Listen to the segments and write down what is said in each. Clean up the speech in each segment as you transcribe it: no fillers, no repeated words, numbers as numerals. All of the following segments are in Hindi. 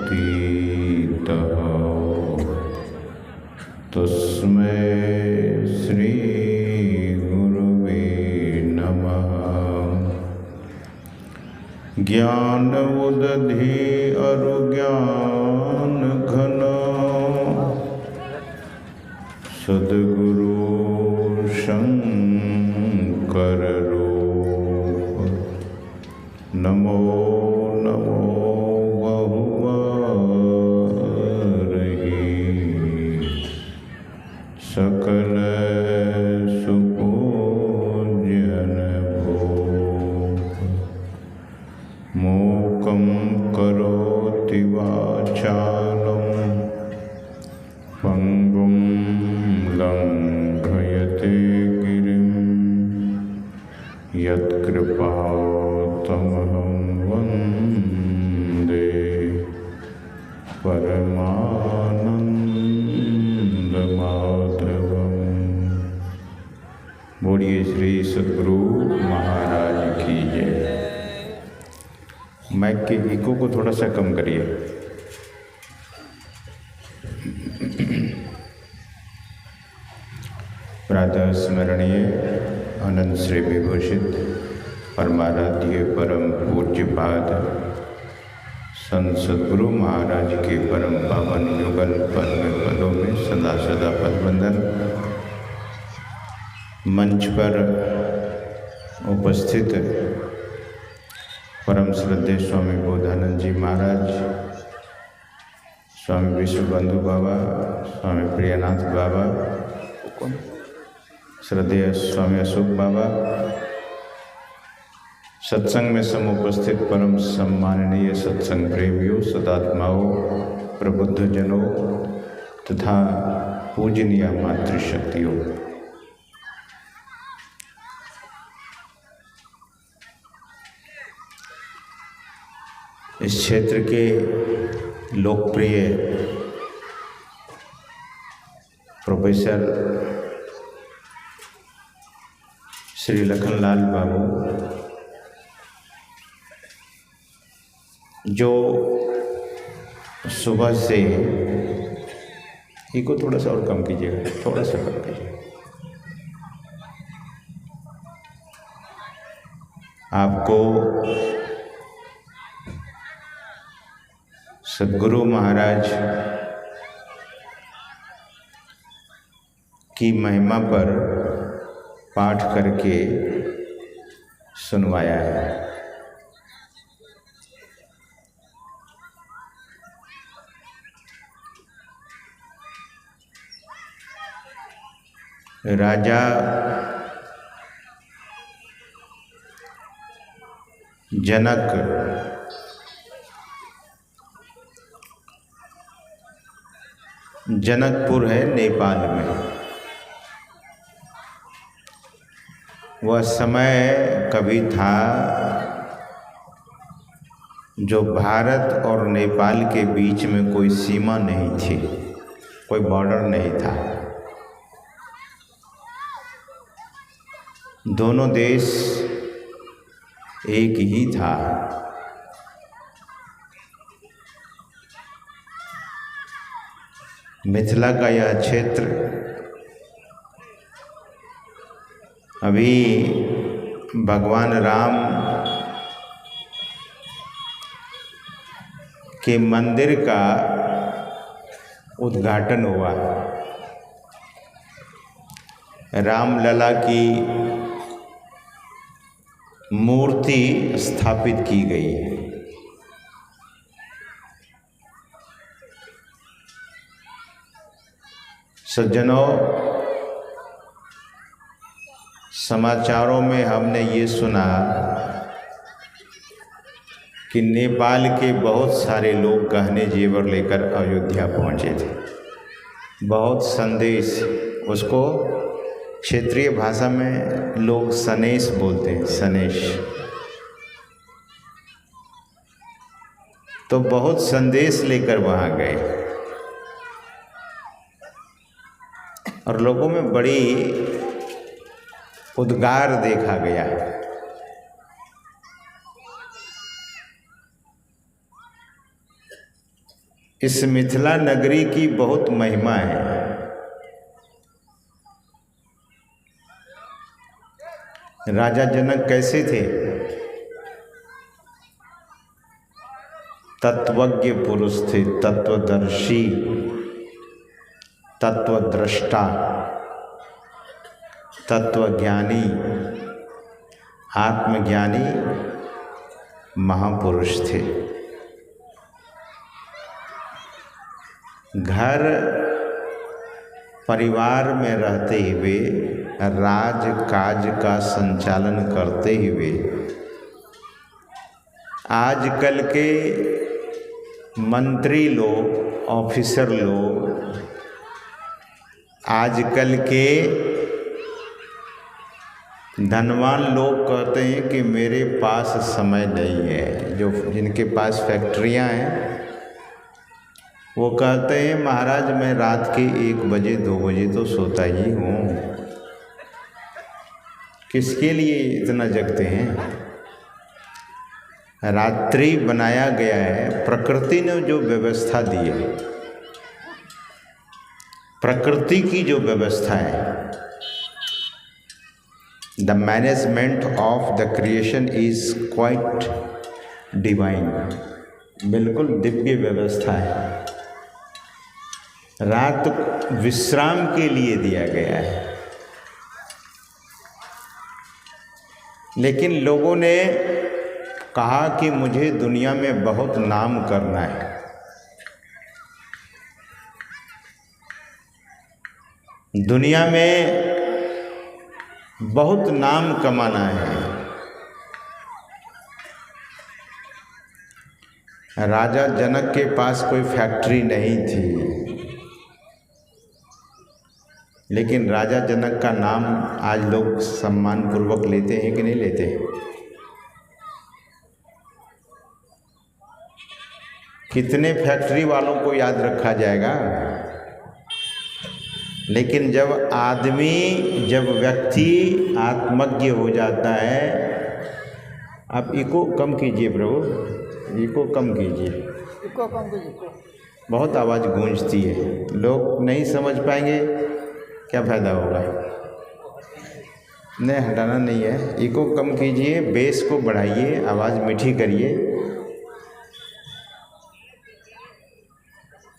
तीतः तस्मै श्री गुरुवे नमः। ज्ञान उदधि अरु ज्ञान घन सद्गुरु शंकर रूप। नमो नमो बहुवरहि सकल सुपूज्यन भूप। मूकं करोति वाचालं पंगुं लंघयते गिरिं यत्कृपातमहं वन्दे परमानंदमाधवम्। बोलिए श्री सद्गुरु महाराज की जय। माइक के इको को थोड़ा सा कम करिए। प्रातः स्मरणीय अनंत श्री विभूषित परमाराध्य परम पूज्यपाद संत सद्गुरु महाराज के परम पावन युगल पद्म पदों में सदा सदा पदवंदन। मंच पर उपस्थित परम श्रद्धेय स्वामी बोधानंद जी महाराज, स्वामी विश्वबंधु बाबा, स्वामी प्रियनाथ बाबा, श्रद्धेय स्वामी अशोक बाबा, सत्संग में समुपस्थित परम सम्माननीय सत्संग प्रेमियों, सदात्माओं, प्रबुद्धजनों तथा पूजनीय मातृशक्तियों, इस क्षेत्र के लोकप्रिय प्रोफेसर श्री लखनलाल बाबू, जो सुबह से इको थोड़ा सा और कम कीजिएगा, थोड़ा सा कम कीजिएगा। आपको सद्गुरु महाराज की महिमा पर पाठ करके सुनवाया है। राजा जनक जनकपुर है नेपाल में। वह समय कभी था जो भारत और नेपाल के बीच में कोई सीमा नहीं थी, कोई बॉर्डर नहीं था। दोनों देश एक ही था। मिथिला का यह क्षेत्र अभी भगवान राम के मंदिर का उद्घाटन हुआ। रामलला की मूर्ति स्थापित की गई है। सज्जनों, समाचारों में हमने ये सुना कि नेपाल के बहुत सारे लोग गहने जेवर लेकर अयोध्या पहुँचे थे। बहुत संदेश, उसको क्षेत्रीय भाषा में लोग सनेश बोलते हैं, सनेश। तो बहुत संदेश लेकर वहाँ गए और लोगों में बड़ी उद्गार देखा गया। इस मिथिला नगरी की बहुत महिमा है। राजा जनक कैसे थे? तत्वज्ञ पुरुष थे, तत्वदर्शी, तत्वद्रष्टा, तत्वज्ञानी, आत्मज्ञानी महापुरुष थे। घर परिवार में रहते हुए, राज काज का संचालन करते हुए, आजकल के मंत्री लोग, ऑफिसर लोग, आजकल के धनवान लोग कहते हैं कि मेरे पास समय नहीं है। जो जिनके पास फैक्ट्रियां हैं वो कहते हैं महाराज मैं रात के 1 बजे 2 बजे तो सोता ही हूँ। किसके लिए इतना जगते हैं? रात्रि बनाया गया है, प्रकृति ने जो व्यवस्था दी है, प्रकृति की जो व्यवस्था है, the management of the creation is quite divine, बिल्कुल दिव्य व्यवस्था है। रात विश्राम के लिए दिया गया है, लेकिन लोगों ने कहा कि मुझे दुनिया में बहुत नाम करना है। दुनिया में बहुत नाम कमाना है। राजा जनक के पास कोई फैक्ट्री नहीं थी, लेकिन राजा जनक का नाम आज लोग सम्मान पूर्वक लेते हैं कि नहीं लेते हैं? कितने फैक्ट्री वालों को याद रखा जाएगा? लेकिन जब व्यक्ति आत्मज्ञ हो जाता है, आप इको कम कीजिए प्रभु, इको कम कीजिए, बहुत आवाज़ गूंजती है, लोग नहीं समझ पाएंगे, क्या फ़ायदा होगा? नहीं, हटाना नहीं है, इको कम कीजिए, बेस को बढ़ाइए, आवाज़ मीठी करिए।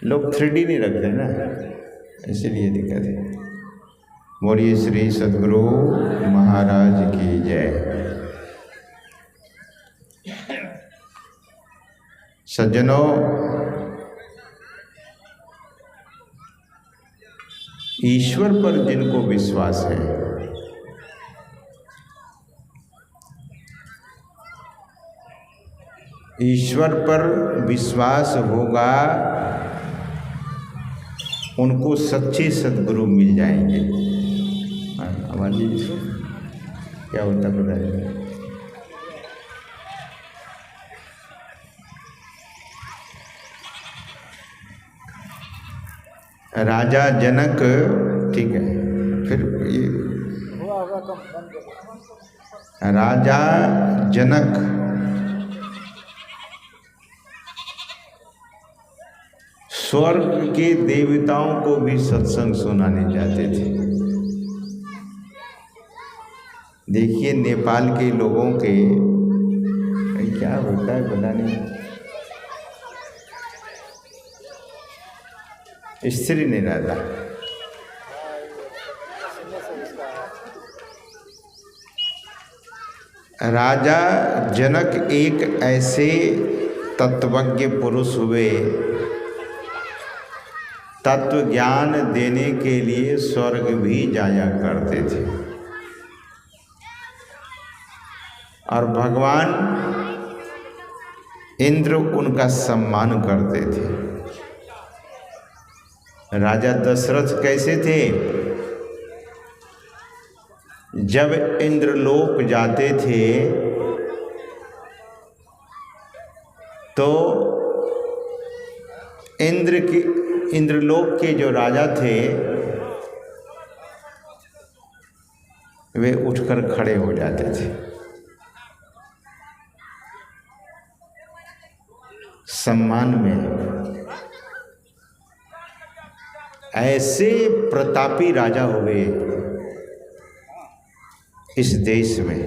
लोग 3D नहीं रखते ना, इसीलिए दिक्कत है। बोलिए श्री सद्गुरु महाराज की जय। सज्जनों, ईश्वर पर जिनको विश्वास है, ईश्वर पर विश्वास होगा, उनको सच्चे सद्गुरु मिल जाएंगे। आवाज़ क्या होता पता है? राजा जनक, ठीक है, फिर ये राजा जनक स्वर्ग के देवताओं को भी सत्संग सुनाने जाते थे। देखिए नेपाल के लोगों के क्या होता है पता नहीं, स्त्री नहीं रहता। राजा जनक एक ऐसे तत्वज्ञ पुरुष हुए, तत्व ज्ञान देने के लिए स्वर्ग भी जाया करते थे, और भगवान इंद्र उनका सम्मान करते थे। राजा दशरथ कैसे थे? जब इंद्रलोक जाते थे तो इंद्रलोक के जो राजा थे वे उठकर खड़े हो जाते थे, सम्मान में। ऐसे प्रतापी राजा हुए इस देश में।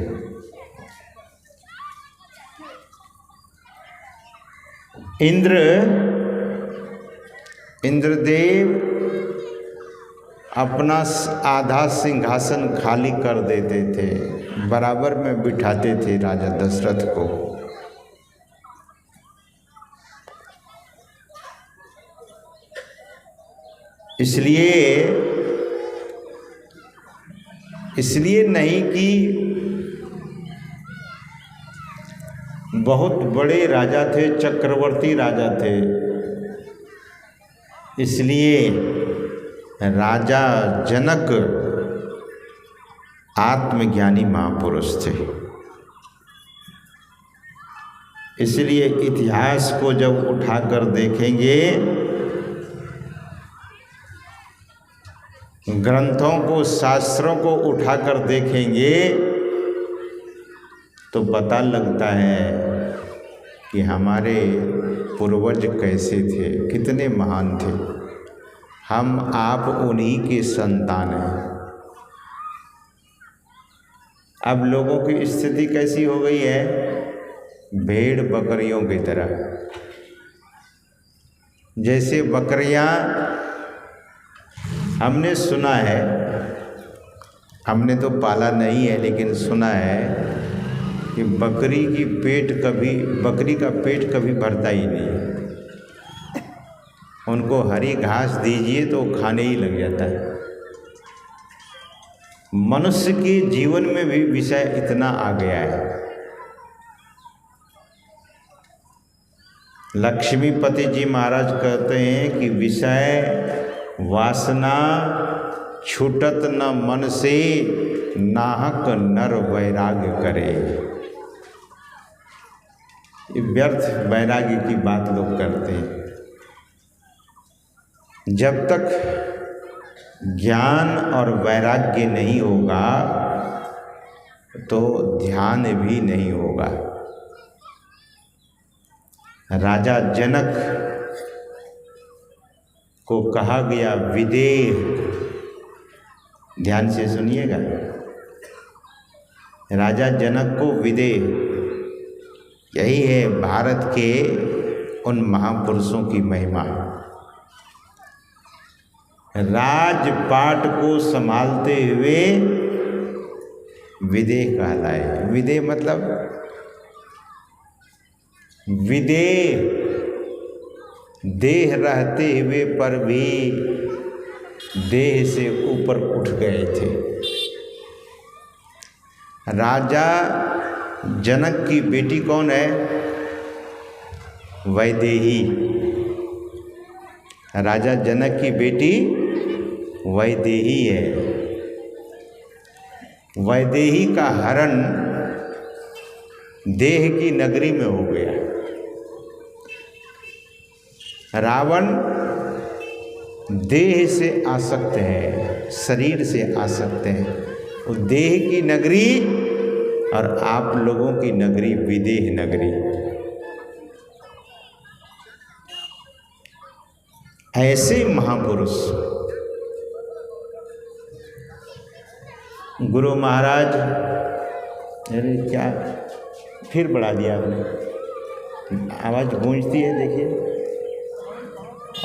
इंद्रदेव अपना आधा सिंहासन खाली कर देते थे, बराबर में बिठाते थे राजा दशरथ को। इसलिए नहीं कि बहुत बड़े राजा थे, चक्रवर्ती राजा थे, इसलिए राजा जनक आत्मज्ञानी महापुरुष थे। इसलिए इतिहास को जब उठाकर देखेंगे, ग्रंथों को, शास्त्रों को उठाकर देखेंगे, तो पता लगता है कि हमारे पूर्वज कैसे थे, कितने महान थे। हम आप उन्हीं के संतान हैं। अब लोगों की स्थिति कैसी हो गई है? भेड़ बकरियों की तरह। जैसे बकरियां, हमने सुना है, हमने तो पाला नहीं है, लेकिन सुना है कि बकरी का पेट कभी भरता ही नहीं। उनको हरी घास दीजिए तो खाने ही लग जाता है। मनुष्य के जीवन में भी विषय इतना आ गया है। लक्ष्मीपति जी महाराज कहते हैं कि विषय वासना छूटत न मन से, नाहक नर वैराग्य करे। ये व्यर्थ वैराग्य की बात लोग करते हैं। जब तक ज्ञान और वैराग्य नहीं होगा तो ध्यान भी नहीं होगा। राजा जनक को कहा गया विदेह, ध्यान से सुनिएगा, राजा जनक को विदेह, यही है भारत के उन महापुरुषों की महिमा। राजपाट को संभालते हुए विदेह कहलाए। विदेह मतलब विदेह, देह रहते हुए पर भी देह से ऊपर उठ गए थे। राजा जनक की बेटी कौन है? वैदेही। राजा जनक की बेटी वैदेही है। वैदेही का हरण देह की नगरी में हो गया। रावण देह से आसक्त है, शरीर से आसक्त है। वो देह की नगरी और आप लोगों की नगरी विदेह नगरी। ऐसे महापुरुष गुरु महाराज, अरे क्या फिर बढ़ा दिया आपने, आवाज़ गूंजती है। देखिए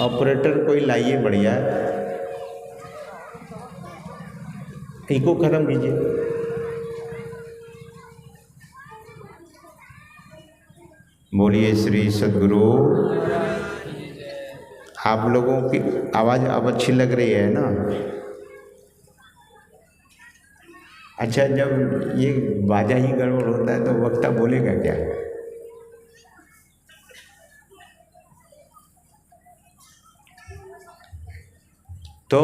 ऑपरेटर कोई लाइए बढ़िया, इको खत्म कीजिए। बोलिए श्री सद्गुरु। आप लोगों की आवाज़ अब अच्छी लग रही है ना? अच्छा, जब ये बाजा ही गड़बड़ होता है तो वक्ता बोलेगा क्या? तो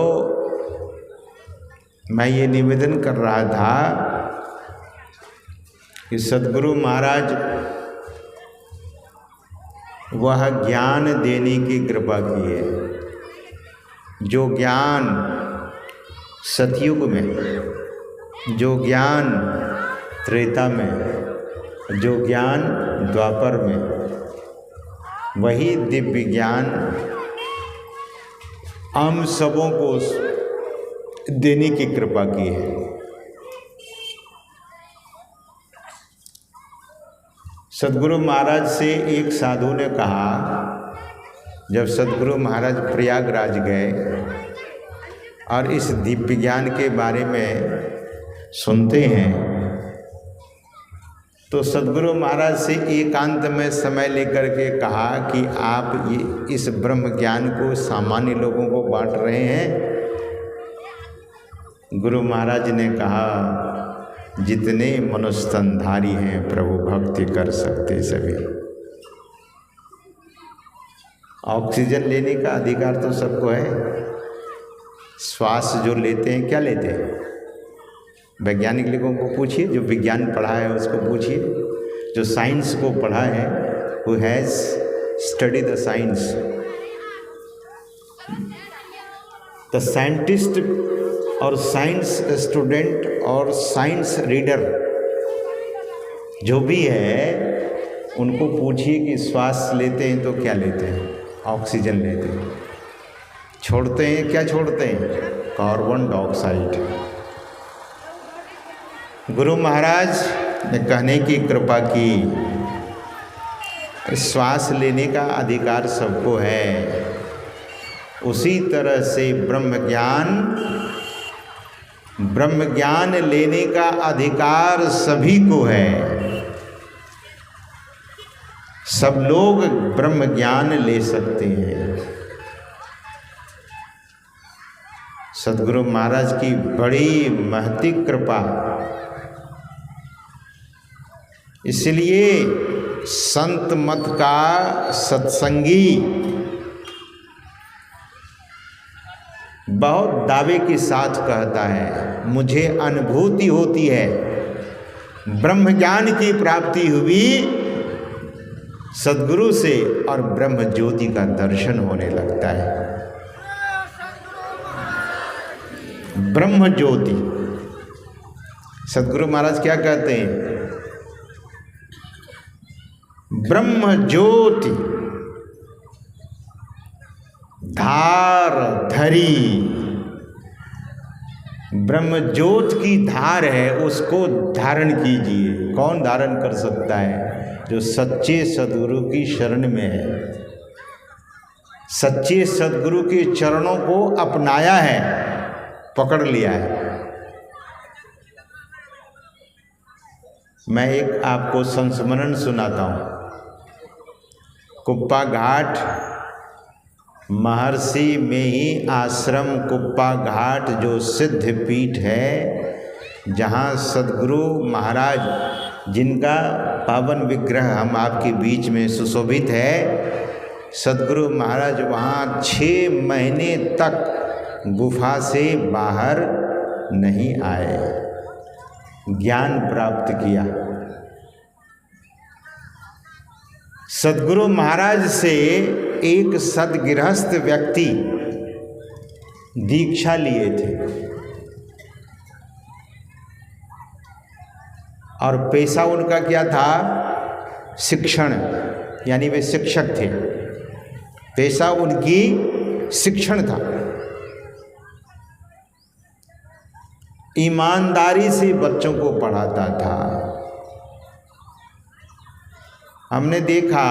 मैं ये निवेदन कर रहा था कि सद्गुरु महाराज वह ज्ञान देने की कृपा की है। जो ज्ञान सतयुग में, जो ज्ञान त्रेता में, जो ज्ञान द्वापर में, वही दिव्य ज्ञान हम सबों को देने की कृपा की है। सद्गुरु महाराज से एक साधु ने कहा, जब सद्गुरु महाराज प्रयागराज गए और इस दिव्य ज्ञान के बारे में सुनते हैं, तो सद्गुरु महाराज से एकांत में समय लेकर के कहा कि आप ये इस ब्रह्म ज्ञान को सामान्य लोगों को बांट रहे हैं। गुरु महाराज ने कहा, जितने मनुस्तनधारी हैं प्रभु भक्ति कर सकते सभी। ऑक्सीजन लेने का अधिकार तो सबको है। श्वास जो लेते हैं, क्या लेते हैं? वैज्ञानिक लोगों को पूछिए, जो विज्ञान पढ़ा है उसको पूछिए, जो साइंस को पढ़ा है, who has study the science. The scientist और साइंस स्टूडेंट और साइंस रीडर जो भी है, उनको पूछिए कि श्वास लेते हैं तो क्या लेते हैं? ऑक्सीजन लेते हैं। छोड़ते हैं, क्या छोड़ते हैं? Carbon dioxide. गुरु महाराज ने कहने की कृपा की, श्वास लेने का अधिकार सबको है। उसी तरह से ब्रह्म ज्ञान लेने का अधिकार सभी को है। सब लोग ब्रह्म ज्ञान ले सकते हैं। सद्गुरु महाराज की बड़ी महती कृपा। इसलिए संत मत का सत्संगी बहुत दावे के साथ कहता है, मुझे अनुभूति होती है, ब्रह्म ज्ञान की प्राप्ति हुई सद्गुरु से और ब्रह्म ज्योति का दर्शन होने लगता है। ब्रह्म ज्योति, सद्गुरु महाराज क्या कहते हैं? ब्रह्म ज्योति धार धरी। ब्रह्म ज्योत की धार है, उसको धारण कीजिए। कौन धारण कर सकता है? जो सच्चे सद्गुरु की शरण में है, सच्चे सद्गुरु के चरणों को अपनाया है, पकड़ लिया है। मैं एक आपको संस्मरण सुनाता हूँ। कुप्पा घाट, महर्षि में ही आश्रम कुप्पा घाट जो सिद्ध पीठ है, जहाँ सद्गुरु महाराज जिनका पावन विग्रह हम आपके बीच में सुशोभित है, सद्गुरु महाराज वहाँ 6 महीने तक गुफा से बाहर नहीं आए, ज्ञान प्राप्त किया। सद्गुरु महाराज से एक सद्गृहस्थ व्यक्ति दीक्षा लिए थे और पेशा उनका क्या था? शिक्षण, यानी वे शिक्षक थे। पेशा उनकी शिक्षण था। ईमानदारी से बच्चों को पढ़ाता था। हमने देखा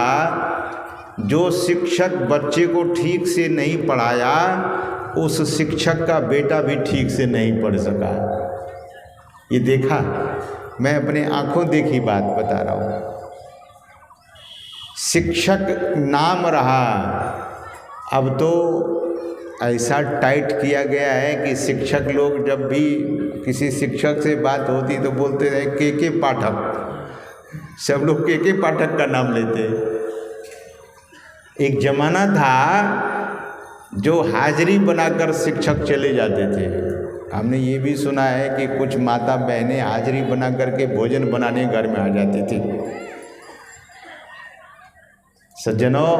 जो शिक्षक बच्चे को ठीक से नहीं पढ़ाया, उस शिक्षक का बेटा भी ठीक से नहीं पढ़ सका। ये देखा, मैं अपने आंखों देखी बात बता रहा हूँ। शिक्षक नाम रहा, अब तो ऐसा टाइट किया गया है कि शिक्षक लोग जब भी किसी शिक्षक से बात होती तो बोलते रहे के पाठक। सब लोग के पाठक का नाम लेते। एक जमाना था जो हाजिरी बनाकर शिक्षक चले जाते थे। हमने ये भी सुना है कि कुछ माता बहनें हाजिरी बना करके भोजन बनाने घर में आ जाती थी। सज्जनों,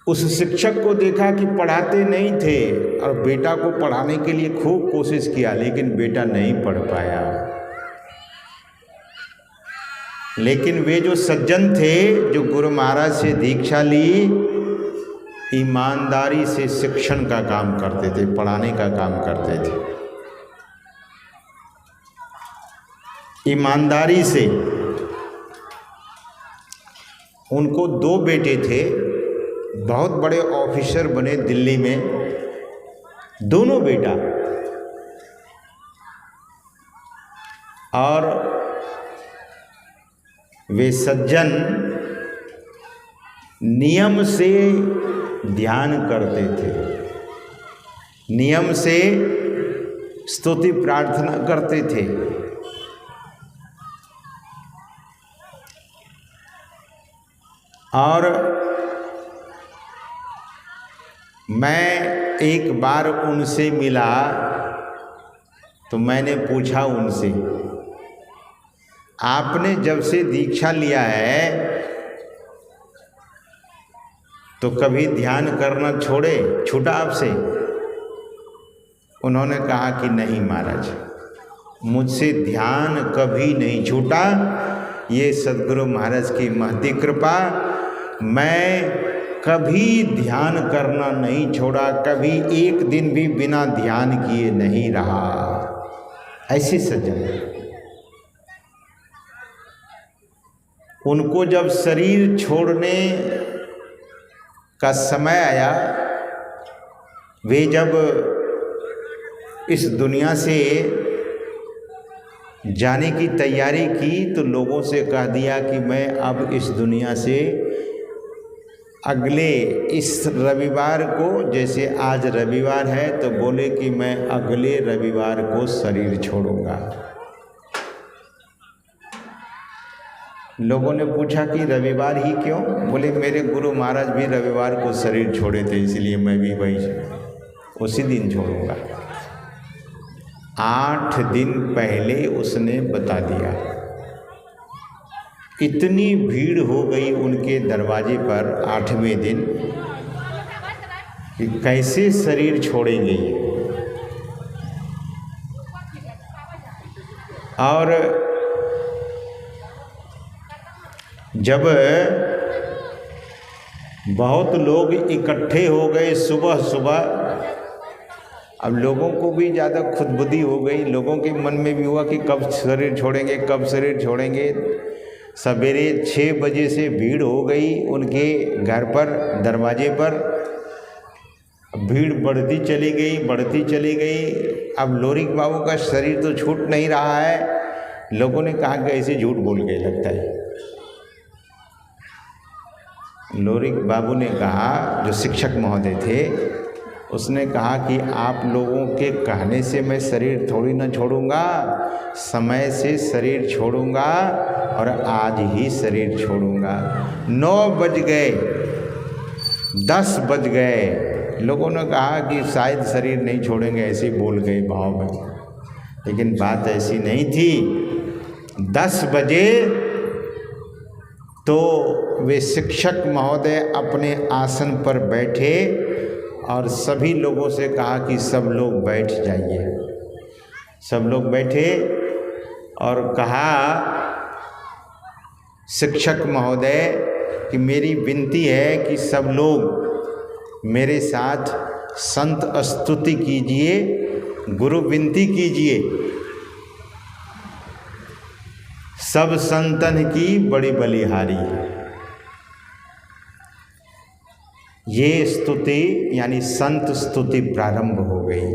उस शिक्षक को देखा कि पढ़ाते नहीं थे और बेटा को पढ़ाने के लिए खूब कोशिश किया, लेकिन बेटा नहीं पढ़ पाया। लेकिन वे जो सज्जन थे, जो गुरु महाराज से दीक्षा ली, ईमानदारी से शिक्षण का काम करते थे, पढ़ाने का काम करते थे। ईमानदारी से। उनको 2 बेटे थे, बहुत बड़े ऑफिसर बने दिल्ली में, दोनों बेटा। और वे सज्जन नियम से ध्यान करते थे, नियम से स्तुति प्रार्थना करते थे। और मैं एक बार उनसे मिला तो मैंने पूछा उनसे, आपने जब से दीक्षा लिया है तो कभी ध्यान करना छूटा आपसे? उन्होंने कहा कि नहीं महाराज, मुझसे ध्यान कभी नहीं छूटा। ये सद्गुरु महाराज की महती कृपा, मैं कभी ध्यान करना नहीं छोड़ा, कभी एक दिन भी बिना ध्यान किए नहीं रहा। ऐसे सज्जन। उनको जब शरीर छोड़ने का समय आया, वे जब इस दुनिया से जाने की तैयारी की तो लोगों से कह दिया कि मैं अब इस दुनिया से अगले इस रविवार को, जैसे आज रविवार है तो बोले कि मैं अगले रविवार को शरीर छोड़ूंगा। लोगों ने पूछा कि रविवार ही क्यों? बोले मेरे गुरु महाराज भी रविवार को शरीर छोड़े थे, इसलिए मैं भी वही उसी दिन छोड़ूंगा। 8 दिन पहले उसने बता दिया। इतनी भीड़ हो गई उनके दरवाजे पर 8वें दिन कि कैसे शरीर छोड़ेंगे। और जब बहुत लोग इकट्ठे हो गए सुबह सुबह, अब लोगों को भी ज़्यादा खुदबुदी हो गई, लोगों के मन में भी हुआ कि कब शरीर छोड़ेंगे, कब शरीर छोड़ेंगे। सवेरे 6 बजे से भीड़ हो गई उनके घर पर, दरवाजे पर। भीड़ बढ़ती चली गई, बढ़ती चली गई। अब लोरिक बाबू का शरीर तो छूट नहीं रहा है। लोगों ने कहा कि ऐसे झूठ बोल के लगता है। लोरिक बाबू ने कहा, जो शिक्षक महोदय थे, उसने कहा कि आप लोगों के कहने से मैं शरीर थोड़ी ना छोड़ूंगा, समय से शरीर छोड़ूंगा और आज ही शरीर छोड़ूंगा। 9 बज गए, 10 बज गए, लोगों ने कहा कि शायद शरीर नहीं छोड़ेंगे, ऐसे बोल गए भाव में। लेकिन बात ऐसी नहीं थी। 10 बजे तो वे शिक्षक महोदय अपने आसन पर बैठे और सभी लोगों से कहा कि सब लोग बैठ जाइए। सब लोग बैठे और कहा, शिक्षक महोदय कि मेरी विनती है कि सब लोग मेरे साथ संत स्तुति कीजिए, गुरु विनती कीजिए। सब संतन की बड़ी बलिहारी। ये स्तुति यानी संत स्तुति प्रारंभ हो गई।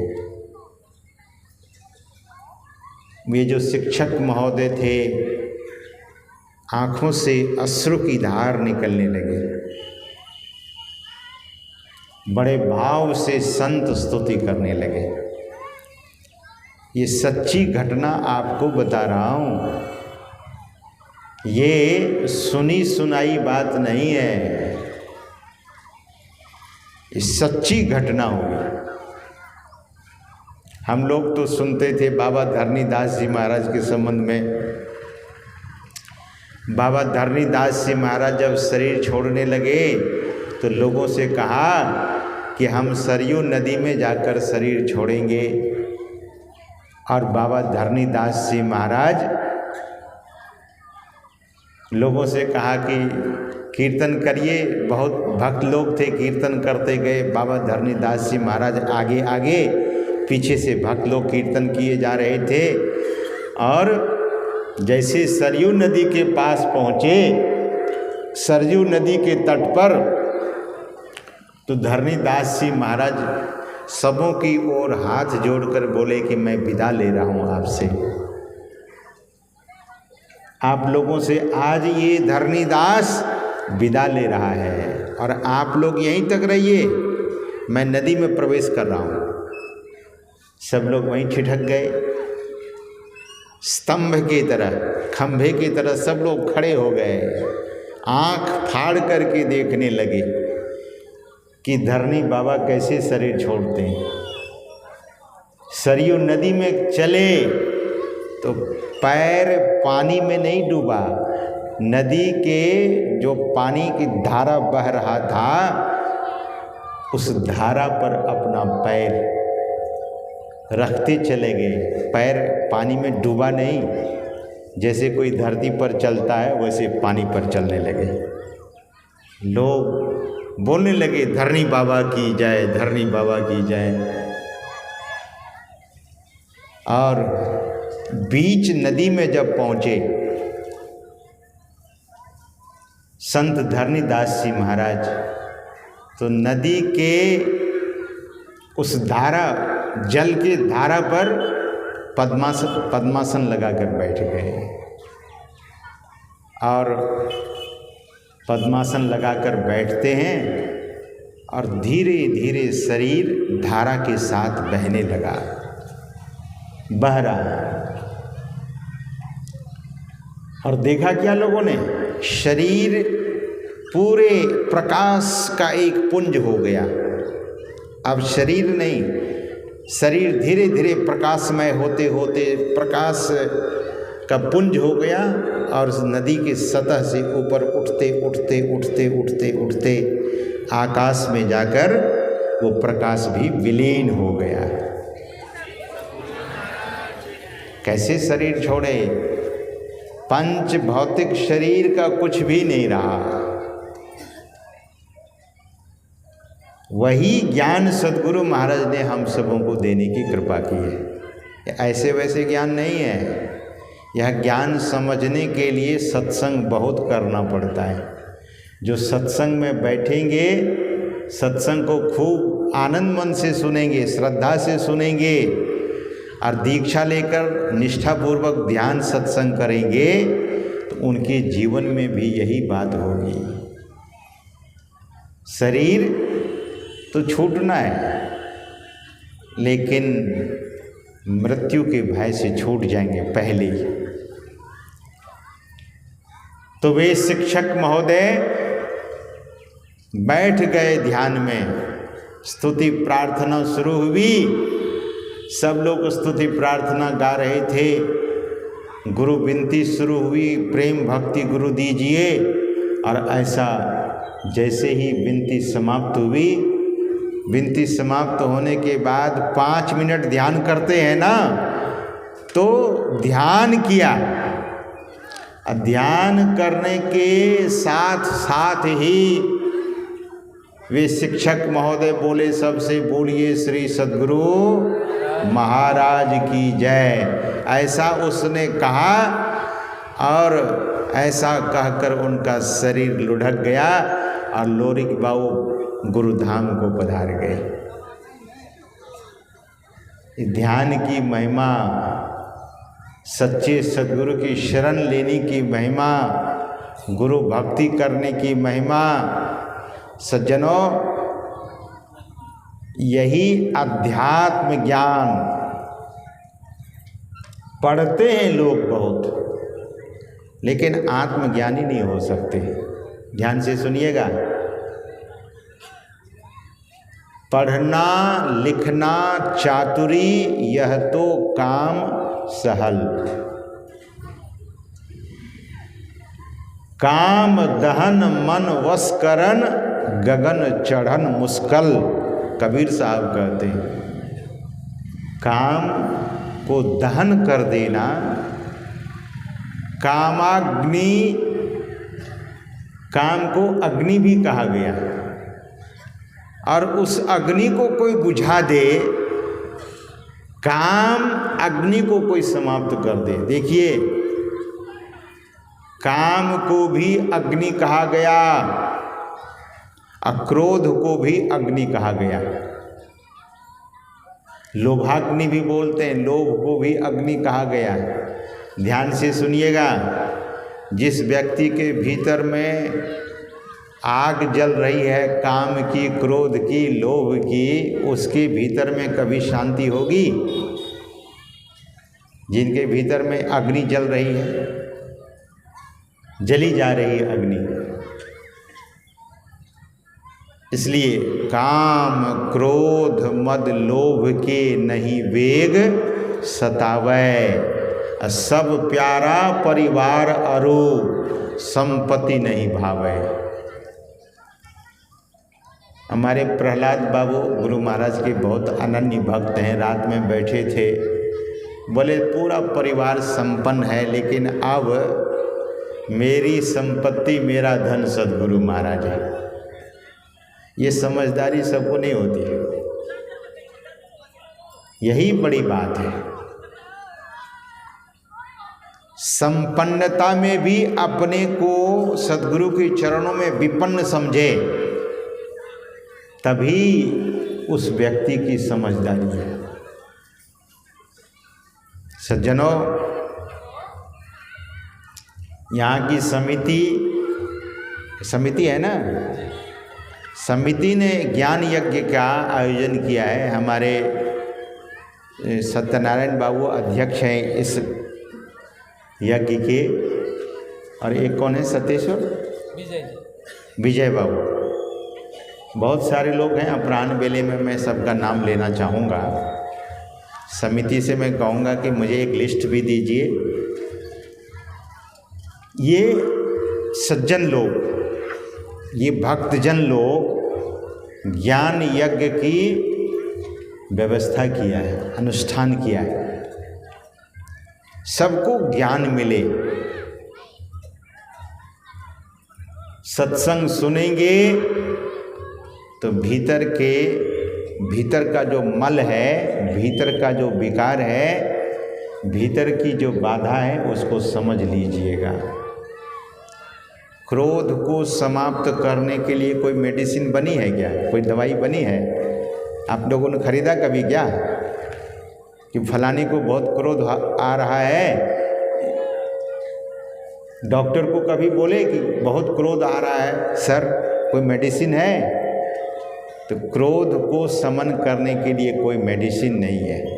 ये जो शिक्षक महोदय थे, आंखों से अश्रु की धार निकलने लगे। बड़े भाव से संत स्तुति करने लगे। ये सच्ची घटना आपको बता रहा हूँ, ये सुनी सुनाई बात नहीं है, ये सच्ची घटना हुई। हम लोग तो सुनते थे बाबा धरणीदास जी महाराज के संबंध में। बाबा धरणीदास जी महाराज जब शरीर छोड़ने लगे तो लोगों से कहा कि हम सरयू नदी में जाकर शरीर छोड़ेंगे। और बाबा धरणीदास जी महाराज लोगों से कहा कि कीर्तन करिए। बहुत भक्त लोग थे, कीर्तन करते गए। बाबा धरणीदास जी महाराज आगे आगे, पीछे से भक्त लोग कीर्तन किए जा रहे थे। और जैसे सरयू नदी के पास पहुँचे, सरयू नदी के तट पर, तो धरणीदास जी महाराज सबों की ओर हाथ जोड़कर बोले कि मैं विदा ले रहा हूँ आपसे, आप लोगों से आज ये धरणीदास विदा ले रहा है और आप लोग यहीं तक रहिए, मैं नदी में प्रवेश कर रहा हूँ। सब लोग वहीं ठिठक गए, स्तंभ की तरह, खंभे की तरह सब लोग खड़े हो गए, आंख फाड़ करके देखने लगे कि धरणी बाबा कैसे शरीर छोड़ते हैं। सरयू नदी में चले तो पैर पानी में नहीं डूबा, नदी के जो पानी की धारा बह रहा था उस धारा पर अपना पैर रखते चले गए। पैर पानी में डूबा नहीं, जैसे कोई धरती पर चलता है वैसे पानी पर चलने लगे। लोग बोलने लगे धरणी बाबा की जय, धरणी बाबा की जय। और बीच नदी में जब पहुँचे संत धरणीदास जी महाराज, तो नदी के उस धारा, जल की धारा पर पद्मासन लगाकर बैठ गए। और पद्मासन लगाकर बैठते हैं और धीरे धीरे शरीर धारा के साथ बहने लगा, बह रहा। और देखा क्या लोगों ने, शरीर पूरे प्रकाश का एक पुंज हो गया। अब शरीर नहीं, शरीर धीरे धीरे प्रकाशमय होते होते प्रकाश का पुंज हो गया और नदी की सतह से ऊपर उठते उठते उठते उठते उठते आकाश में जाकर वो प्रकाश भी विलीन हो गया। कैसे शरीर छोड़े, पंच भौतिक शरीर का कुछ भी नहीं रहा। वही ज्ञान सद्गुरु महाराज ने हम सबों को देने की कृपा की है। ऐसे वैसे ज्ञान नहीं है, यह ज्ञान समझने के लिए सत्संग बहुत करना पड़ता है। जो सत्संग में बैठेंगे, सत्संग को खूब आनंद मन से सुनेंगे, श्रद्धा से सुनेंगे और दीक्षा लेकर निष्ठापूर्वक ध्यान सत्संग करेंगे तो उनके जीवन में भी यही बात होगी। शरीर तो छूटना है, लेकिन मृत्यु के भय से छूट जाएंगे पहले ही। तो वे शिक्षक महोदय बैठ गए ध्यान में, स्तुति प्रार्थना शुरू हुई। सब लोग स्तुति प्रार्थना गा रहे थे। गुरु विनती शुरू हुई, प्रेम भक्ति गुरु दीजिए। और ऐसा जैसे ही विनती समाप्त हुई, विनती समाप्त होने के बाद 5 मिनट ध्यान करते हैं ना, तो ध्यान किया। ध्यान करने के साथ साथ ही वे शिक्षक महोदय बोले, सबसे बोलिए श्री सद्गुरु महाराज की जय। ऐसा उसने कहा और ऐसा कहकर उनका शरीर लुढ़क गया और लोरिक बाबू गुरुधाम को पधार गए। ध्यान की महिमा, सच्चे सद्गुरु की शरण लेने की महिमा, गुरु भक्ति करने की महिमा। सज्जनों, यही अध्यात्म ज्ञान पढ़ते हैं लोग बहुत, लेकिन आत्मज्ञानी नहीं हो सकते। ध्यान से सुनिएगा, पढ़ना लिखना चातुरी यह तो काम सहल, काम दहन मन वश करन गगन चढ़न मुश्किल। कबीर साहब कहते हैं, काम को दहन कर देना, कामाग्नि काम को अग्नि भी कहा गया, और उस अग्नि को कोई बुझा दे, काम अग्नि को कोई समाप्त कर दे। देखिए, काम को भी अग्नि कहा गया, क्रोध को भी अग्नि कहा गया। लोभाग्नि भी बोलते हैं, लोभ को भी अग्नि कहा गया। ध्यान से सुनिएगा, जिस व्यक्ति के भीतर में आग जल रही है काम की, क्रोध की, लोभ की, उसके भीतर में कभी शांति होगी? जिनके भीतर में अग्नि जल रही है, जली जा रही है अग्नि। इसलिए काम क्रोध मद लोभ के नहीं वेग सतावै, सब प्यारा परिवार अरु संपत्ति नहीं भावै। हमारे प्रहलाद बाबू गुरु महाराज के बहुत अनन्य भक्त हैं। रात में बैठे थे, बोले पूरा परिवार संपन्न है, लेकिन अब मेरी संपत्ति मेरा धन सद्गुरु महाराज है। ये समझदारी सबको नहीं होती है, यही बड़ी बात है। संपन्नता में भी अपने को सद्गुरु के चरणों में विपन्न समझे, तभी उस व्यक्ति की समझदारी है। सज्जनों, यहाँ की समिति है ना, समिति ने ज्ञान यज्ञ का आयोजन किया है। हमारे सत्यनारायण बाबू अध्यक्ष हैं इस यज्ञ के, और एक कौन है, सतेश्वर विजय बाबू। बहुत सारे लोग हैं। अपराह्न बेले में मैं सबका नाम लेना चाहूँगा। समिति से मैं कहूँगा कि मुझे एक लिस्ट भी दीजिए। ये सज्जन लोग, ये भक्तजन लोग ज्ञान यज्ञ की व्यवस्था किया है, अनुष्ठान किया है, सबको ज्ञान मिले। सत्संग सुनेंगे तो भीतर का जो मल है, भीतर का जो विकार है, भीतर की जो बाधा है, उसको समझ लीजिएगा। क्रोध को समाप्त करने के लिए कोई मेडिसिन बनी है क्या? कोई दवाई बनी है? आप लोगों ने खरीदा कभी क्या कि फलाने को बहुत क्रोध आ रहा है? डॉक्टर को कभी बोले कि बहुत क्रोध आ रहा है सर, कोई मेडिसिन है? तो क्रोध को समन करने के लिए कोई मेडिसिन नहीं है।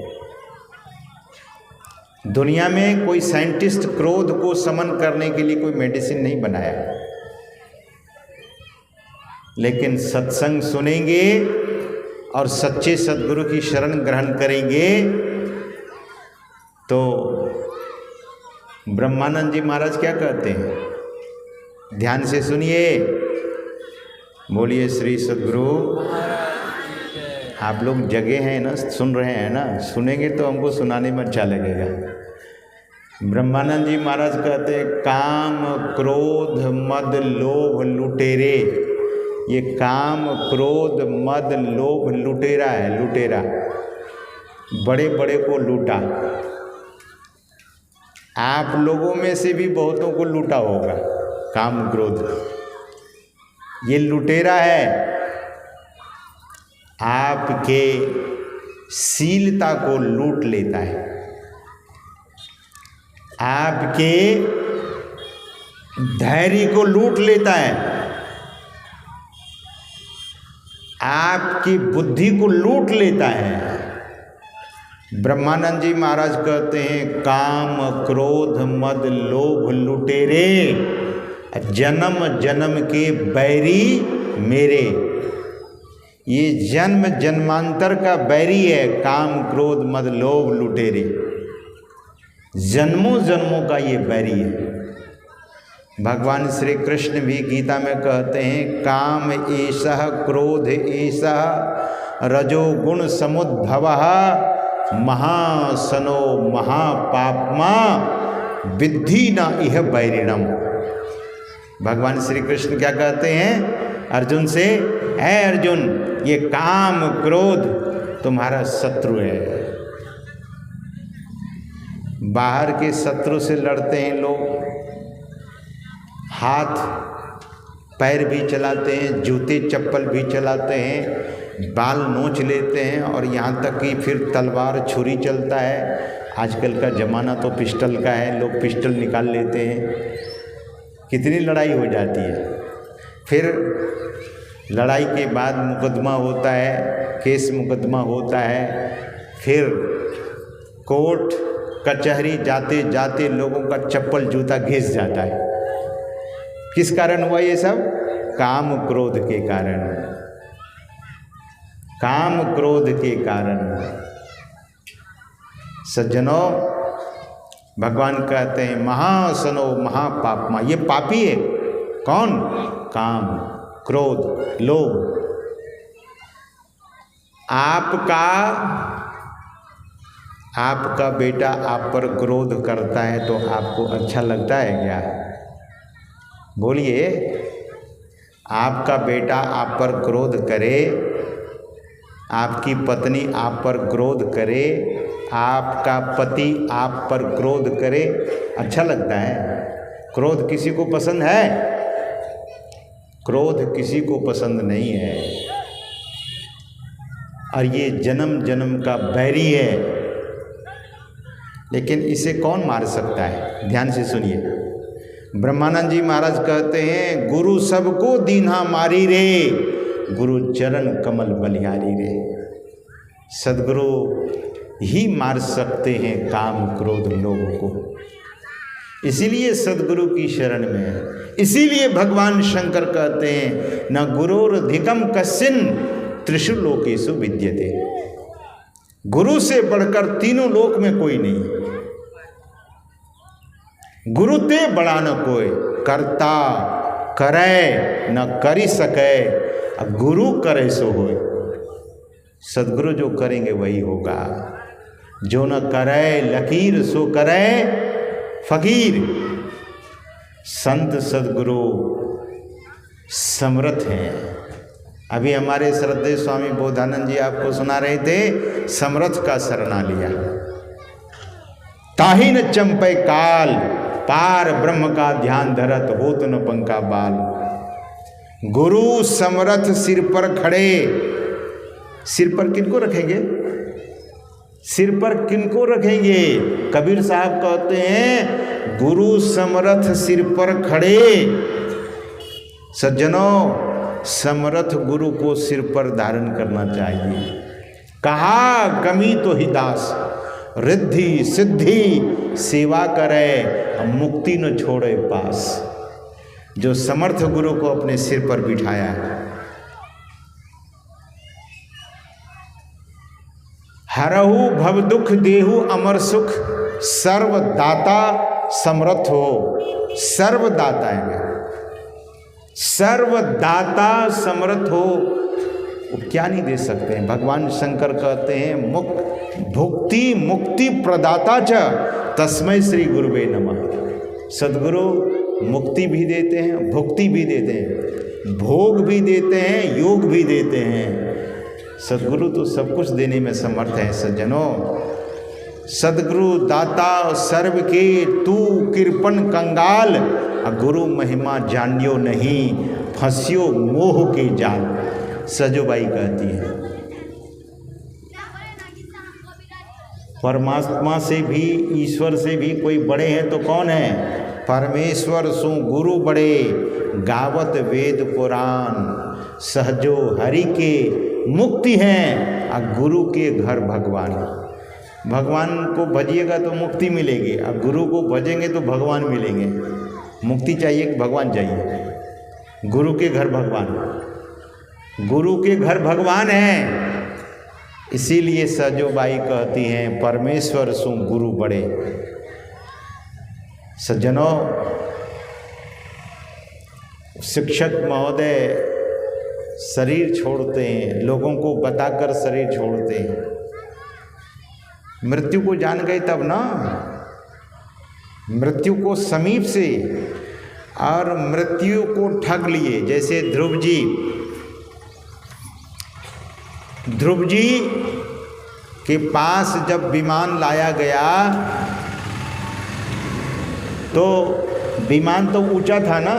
दुनिया में कोई साइंटिस्ट क्रोध को समन करने के लिए कोई मेडिसिन नहीं बनाया। लेकिन सत्संग सुनेंगे और सच्चे सद्गुरु की शरण ग्रहण करेंगे तो ब्रह्मानंद जी महाराज क्या कहते हैं? ध्यान से सुनिए, बोलिए श्री सद्गुरु। आप लोग जगे हैं ना, सुन रहे हैं ना? सुनेंगे तो हमको सुनाने में अच्छा लगेगा। ब्रह्मानंद जी महाराज कहते हैं, काम क्रोध मद लोभ लुटेरे। ये काम क्रोध मद लोभ लुटेरा है, लुटेरा। बड़े बड़े को लूटा। आप लोगों में से भी बहुतों को लूटा होगा काम क्रोध। ये लुटेरा है, आपके शीलता को लूट लेता है, आपके धैर्य को लूट लेता है, आपकी बुद्धि को लूट लेता है। ब्रह्मानंद जी महाराज कहते हैं, काम क्रोध मद लोभ लुटेरे, जन्म जन्म के बैरी मेरे। ये जन्म जन्मांतर का बैरी है, काम क्रोध मद लोभ लुटेरे। जन्मों जन्मों का ये बैरी है। भगवान श्री कृष्ण भी गीता में कहते हैं, काम एषः क्रोध एषः रजोगुण समुद्भवः महासनो महापाप्मा विद्धि न इह बैरिणम। भगवान श्री कृष्ण क्या कहते हैं अर्जुन से, ऐ अर्जुन ये काम क्रोध तुम्हारा शत्रु है। बाहर के शत्रु से लड़ते हैं लोग, हाथ पैर भी चलाते हैं, जूते चप्पल भी चलाते हैं, बाल नोच लेते हैं, और यहाँ तक कि फिर तलवार छुरी चलता है। आजकल का ज़माना तो पिस्टल का है, लोग पिस्टल निकाल लेते हैं, कितनी लड़ाई हो जाती है। फिर लड़ाई के बाद मुकदमा होता है, केस मुकदमा होता है, फिर कोर्ट कचहरी जाते जाते लोगों का चप्पल जूता घिस जाता है। किस कारण हुआ ये सब? काम क्रोध के कारण, काम क्रोध के कारण। सज्जनों, भगवान कहते हैं महासनो महापापमा, ये पापी है। कौन? काम क्रोध लोभ। आपका बेटा आप पर क्रोध करता है तो आपको अच्छा लगता है क्या? बोलिए। आपका बेटा आप पर क्रोध करे, आपकी पत्नी आप पर क्रोध करे, आपका पति आप पर क्रोध करे, अच्छा लगता है? क्रोध किसी को पसंद है? क्रोध किसी को पसंद नहीं है, और ये जन्म जन्म का बैरी है। लेकिन इसे कौन मार सकता है? ध्यान से सुनिए। ब्रह्मानंद जी महाराज कहते हैं, गुरु सबको दीन्हा मारी रे, गुरु चरण कमल बलिहारी रे। सद्गुरु ही मार सकते हैं काम क्रोध लोभ को। इसीलिए सद्गुरु की शरण में है। इसीलिए भगवान शंकर कहते हैं, न गुरोर्धिकम कश्चिन त्रिषु लोकेषु विद्यते। गुरु से बढ़कर तीनों लोक में कोई नहीं। गुरु ते बड़ा न कोई, करता करे न करी सके, गुरु करे सो होए। सद्गुरु जो करेंगे वही होगा, जो न करे लकीर सो करे फकीर। संत सद्गुरु समर्थ हैं। अभी हमारे श्रद्धेय स्वामी बोधानंद जी आपको सुना रहे थे, समर्थ का शरणा लिया। ताहि न चंपे काल, पार ब्रह्म का ध्यान धरत, होत न पंखा बाल। गुरु समर्थ सिर पर खड़े। सिर पर किनको रखेंगे? सिर पर किनको रखेंगे? कबीर साहब कहते हैं, गुरु समर्थ सिर पर खड़े। सज्जनों, समर्थ गुरु को सिर पर धारण करना चाहिए। कहा कमी तो ही दास, रिद्धि सिद्धि सेवा करे, मुक्ति न छोड़े पास। जो समर्थ गुरु को अपने सिर पर बिठाया है। हरहु भव दुख देहु अमर सुख, सर्वदाता समर्थ हो। सर्वदाता है, सर्वदाता समर्थ हो। वो क्या नहीं दे सकते हैं? भगवान शंकर कहते हैं, भुक्ति मुक्ति प्रदाता च तस्मै श्री गुरुवे नमः। सद्गुरु मुक्ति भी देते हैं, भुक्ति भी देते हैं, भोग भी देते हैं, योग भी देते हैं। सद्गुरु तो सब कुछ देने में समर्थ है। सज्जनों, सद्गुरु दाता सर्व के, तू कृपण कंगाल, गुरु महिमा जानियो नहीं, फंसियो मोह के जाल। सजोबाई कहती है। परमात्मा से भी, ईश्वर से भी कोई बड़े हैं तो कौन है? परमेश्वर सु गुरु बड़े, गावत वेद पुराण, सहजो हरि के मुक्ति हैं, और गुरु के घर भगवान। भगवान को भजिएगा तो मुक्ति मिलेगी, और गुरु को भजेंगे तो भगवान मिलेंगे। मुक्ति चाहिए कि भगवान चाहिए? गुरु के घर भगवान, गुरु के घर भगवान है। इसीलिए सजोबाई कहती हैं, परमेश्वर सु गुरु बड़े। सज्जनों, शिक्षक महोदय शरीर छोड़ते हैं, लोगों को बताकर शरीर छोड़ते हैं। मृत्यु को जान गए तब ना, मृत्यु को समीप से और मृत्यु को ठग लिए। जैसे ध्रुव जी के पास जब विमान लाया गया तो विमान तो ऊंचा था ना,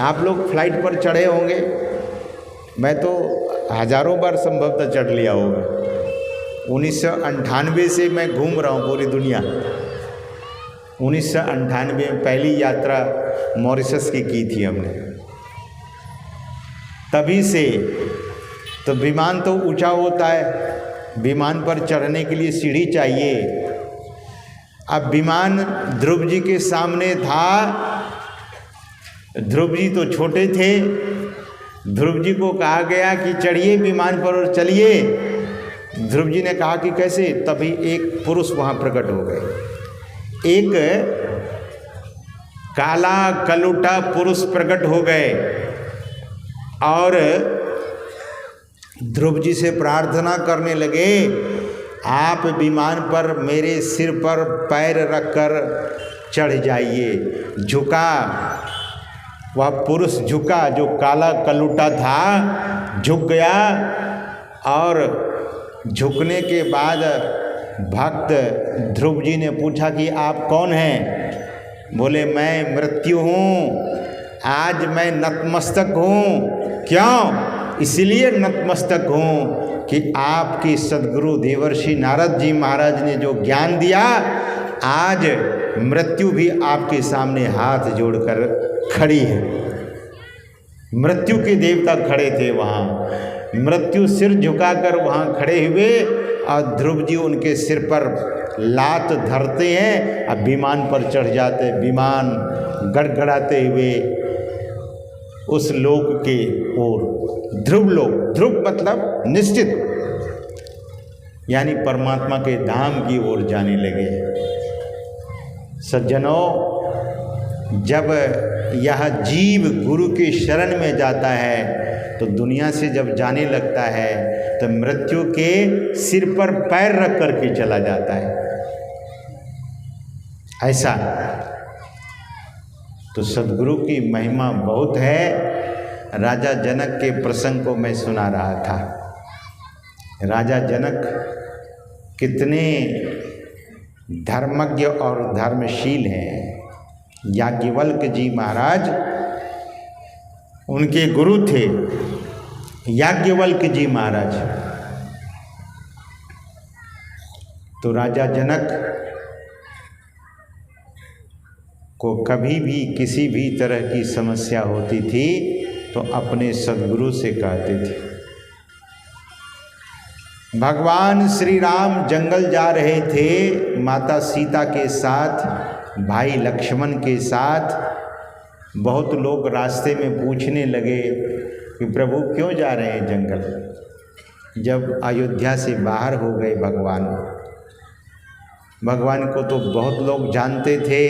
आप लोग फ्लाइट पर चढ़े होंगे, मैं तो हजारों बार संभवतः चढ़ लिया होगा। 1998 से मैं घूम रहा हूँ पूरी दुनिया। 1998 में पहली यात्रा मॉरिशस की थी हमने, तभी से तो विमान तो ऊंचा होता है, विमान पर चढ़ने के लिए सीढ़ी चाहिए। अब विमान ध्रुव जी के सामने था, ध्रुव जी तो छोटे थे, ध्रुव जी को कहा गया कि चढ़िए विमान पर और चलिए। ध्रुव जी ने कहा कि कैसे, तभी एक पुरुष वहाँ प्रकट हो गए, एक काला कलूटा पुरुष प्रकट हो गए और ध्रुव जी से प्रार्थना करने लगे, आप विमान पर मेरे सिर पर पैर रखकर चढ़ जाइए। झुका, वह पुरुष झुका, जो काला कलूटा था झुक गया और झुकने के बाद भक्त ध्रुव जी ने पूछा कि आप कौन हैं? बोले मैं मृत्यु हूँ, आज मैं नतमस्तक हूँ। क्यों? इसलिए नतमस्तक हूँ कि आपकी सद्गुरु देवर्षि नारद जी महाराज ने जो ज्ञान दिया, आज मृत्यु भी आपके सामने हाथ जोड़कर खड़ी है। मृत्यु के देवता खड़े थे वहाँ, मृत्यु सिर झुकाकर वहाँ खड़े हुए और ध्रुव जी उनके सिर पर लात धरते हैं, अब विमान पर चढ़ जाते, विमान गड़गड़ाते हुए उस लोक के ओर, ध्रुव लोक, ध्रुव मतलब निश्चित, यानी परमात्मा के धाम की ओर जाने लगे। सज्जनों, जब यह जीव गुरु के शरण में जाता है तो दुनिया से जब जाने लगता है तो मृत्यु के सिर पर पैर रख करके चला जाता है। ऐसा तो सद्गुरु की महिमा बहुत है। राजा जनक के प्रसंग को मैं सुना रहा था। राजा जनक कितने धर्मज्ञ और धर्मशील हैं। याज्ञवल्क्य जी महाराज उनके गुरु थे, याज्ञवल्क्य जी महाराज। तो राजा जनक को कभी भी किसी भी तरह की समस्या होती थी तो अपने सद्गुरु से कहते थे। भगवान श्री राम जंगल जा रहे थे माता सीता के साथ, भाई लक्ष्मण के साथ। बहुत लोग रास्ते में पूछने लगे कि प्रभु क्यों जा रहे हैं जंगल। जब अयोध्या से बाहर हो गए भगवान को तो बहुत लोग जानते थे,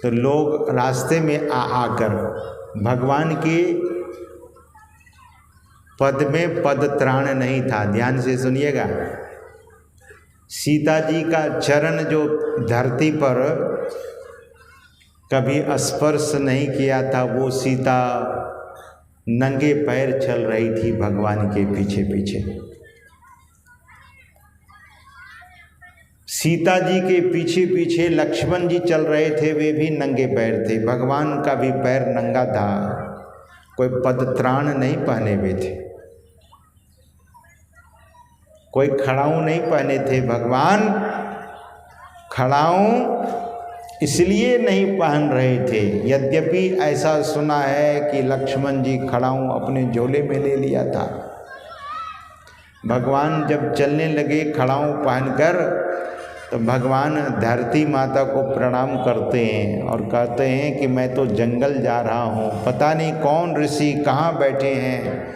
तो लोग रास्ते में आकर भगवान के पद में पद त्राण नहीं था। ध्यान से सुनिएगा, सीता जी का चरण जो धरती पर कभी स्पर्श नहीं किया था, वो सीता नंगे पैर चल रही थी भगवान के पीछे पीछे। सीता जी के पीछे पीछे लक्ष्मण जी चल रहे थे, वे भी नंगे पैर थे। भगवान का भी पैर नंगा था, कोई पदत्राण नहीं पहने हुए थे, कोई खड़ाऊ नहीं पहने थे। भगवान खड़ाऊ इसलिए नहीं पहन रहे थे। यद्यपि ऐसा सुना है कि लक्ष्मण जी खड़ाऊ अपने झोले में ले लिया था। भगवान जब चलने लगे खड़ाऊ पहनकर, तो भगवान धरती माता को प्रणाम करते हैं और कहते हैं कि मैं तो जंगल जा रहा हूँ, पता नहीं कौन ऋषि कहाँ बैठे हैं,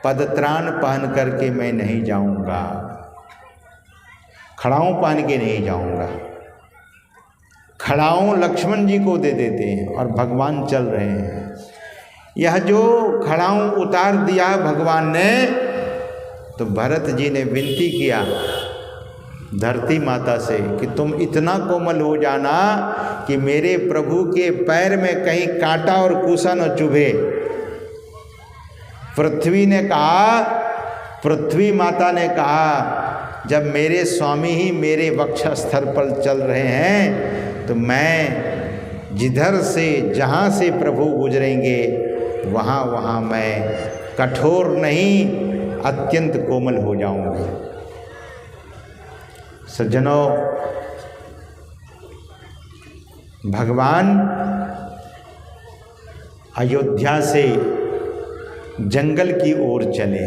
पदत्राण पहन करके मैं नहीं जाऊँगा, खड़ाऊ पहन के नहीं जाऊँगा। खड़ाऊ लक्ष्मण जी को दे देते हैं और भगवान चल रहे हैं। यह जो खड़ाऊ उतार दिया भगवान ने, तो भरत जी ने विनती किया धरती माता से कि तुम इतना कोमल हो जाना कि मेरे प्रभु के पैर में कहीं कांटा और कुसा न चुभे। पृथ्वी ने कहा, पृथ्वी माता ने कहा, जब मेरे स्वामी ही मेरे वक्षस्थल पर चल रहे हैं तो मैं जिधर से जहाँ से प्रभु गुजरेंगे वहाँ वहाँ मैं कठोर नहीं अत्यंत कोमल हो जाऊंगी। सज्जनों, भगवान अयोध्या से जंगल की ओर चले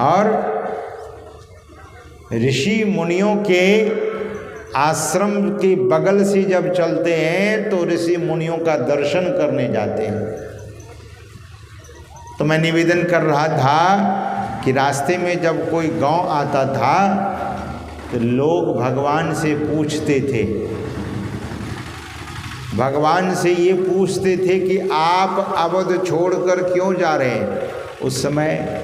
और ऋषि मुनियों के आश्रम के बगल से जब चलते हैं तो ऋषि मुनियों का दर्शन करने जाते हैं। तो मैं निवेदन कर रहा था कि रास्ते में जब कोई गांव आता था तो लोग भगवान से पूछते थे, भगवान से ये पूछते थे कि आप अवध छोड़कर क्यों जा रहे हैं। उस समय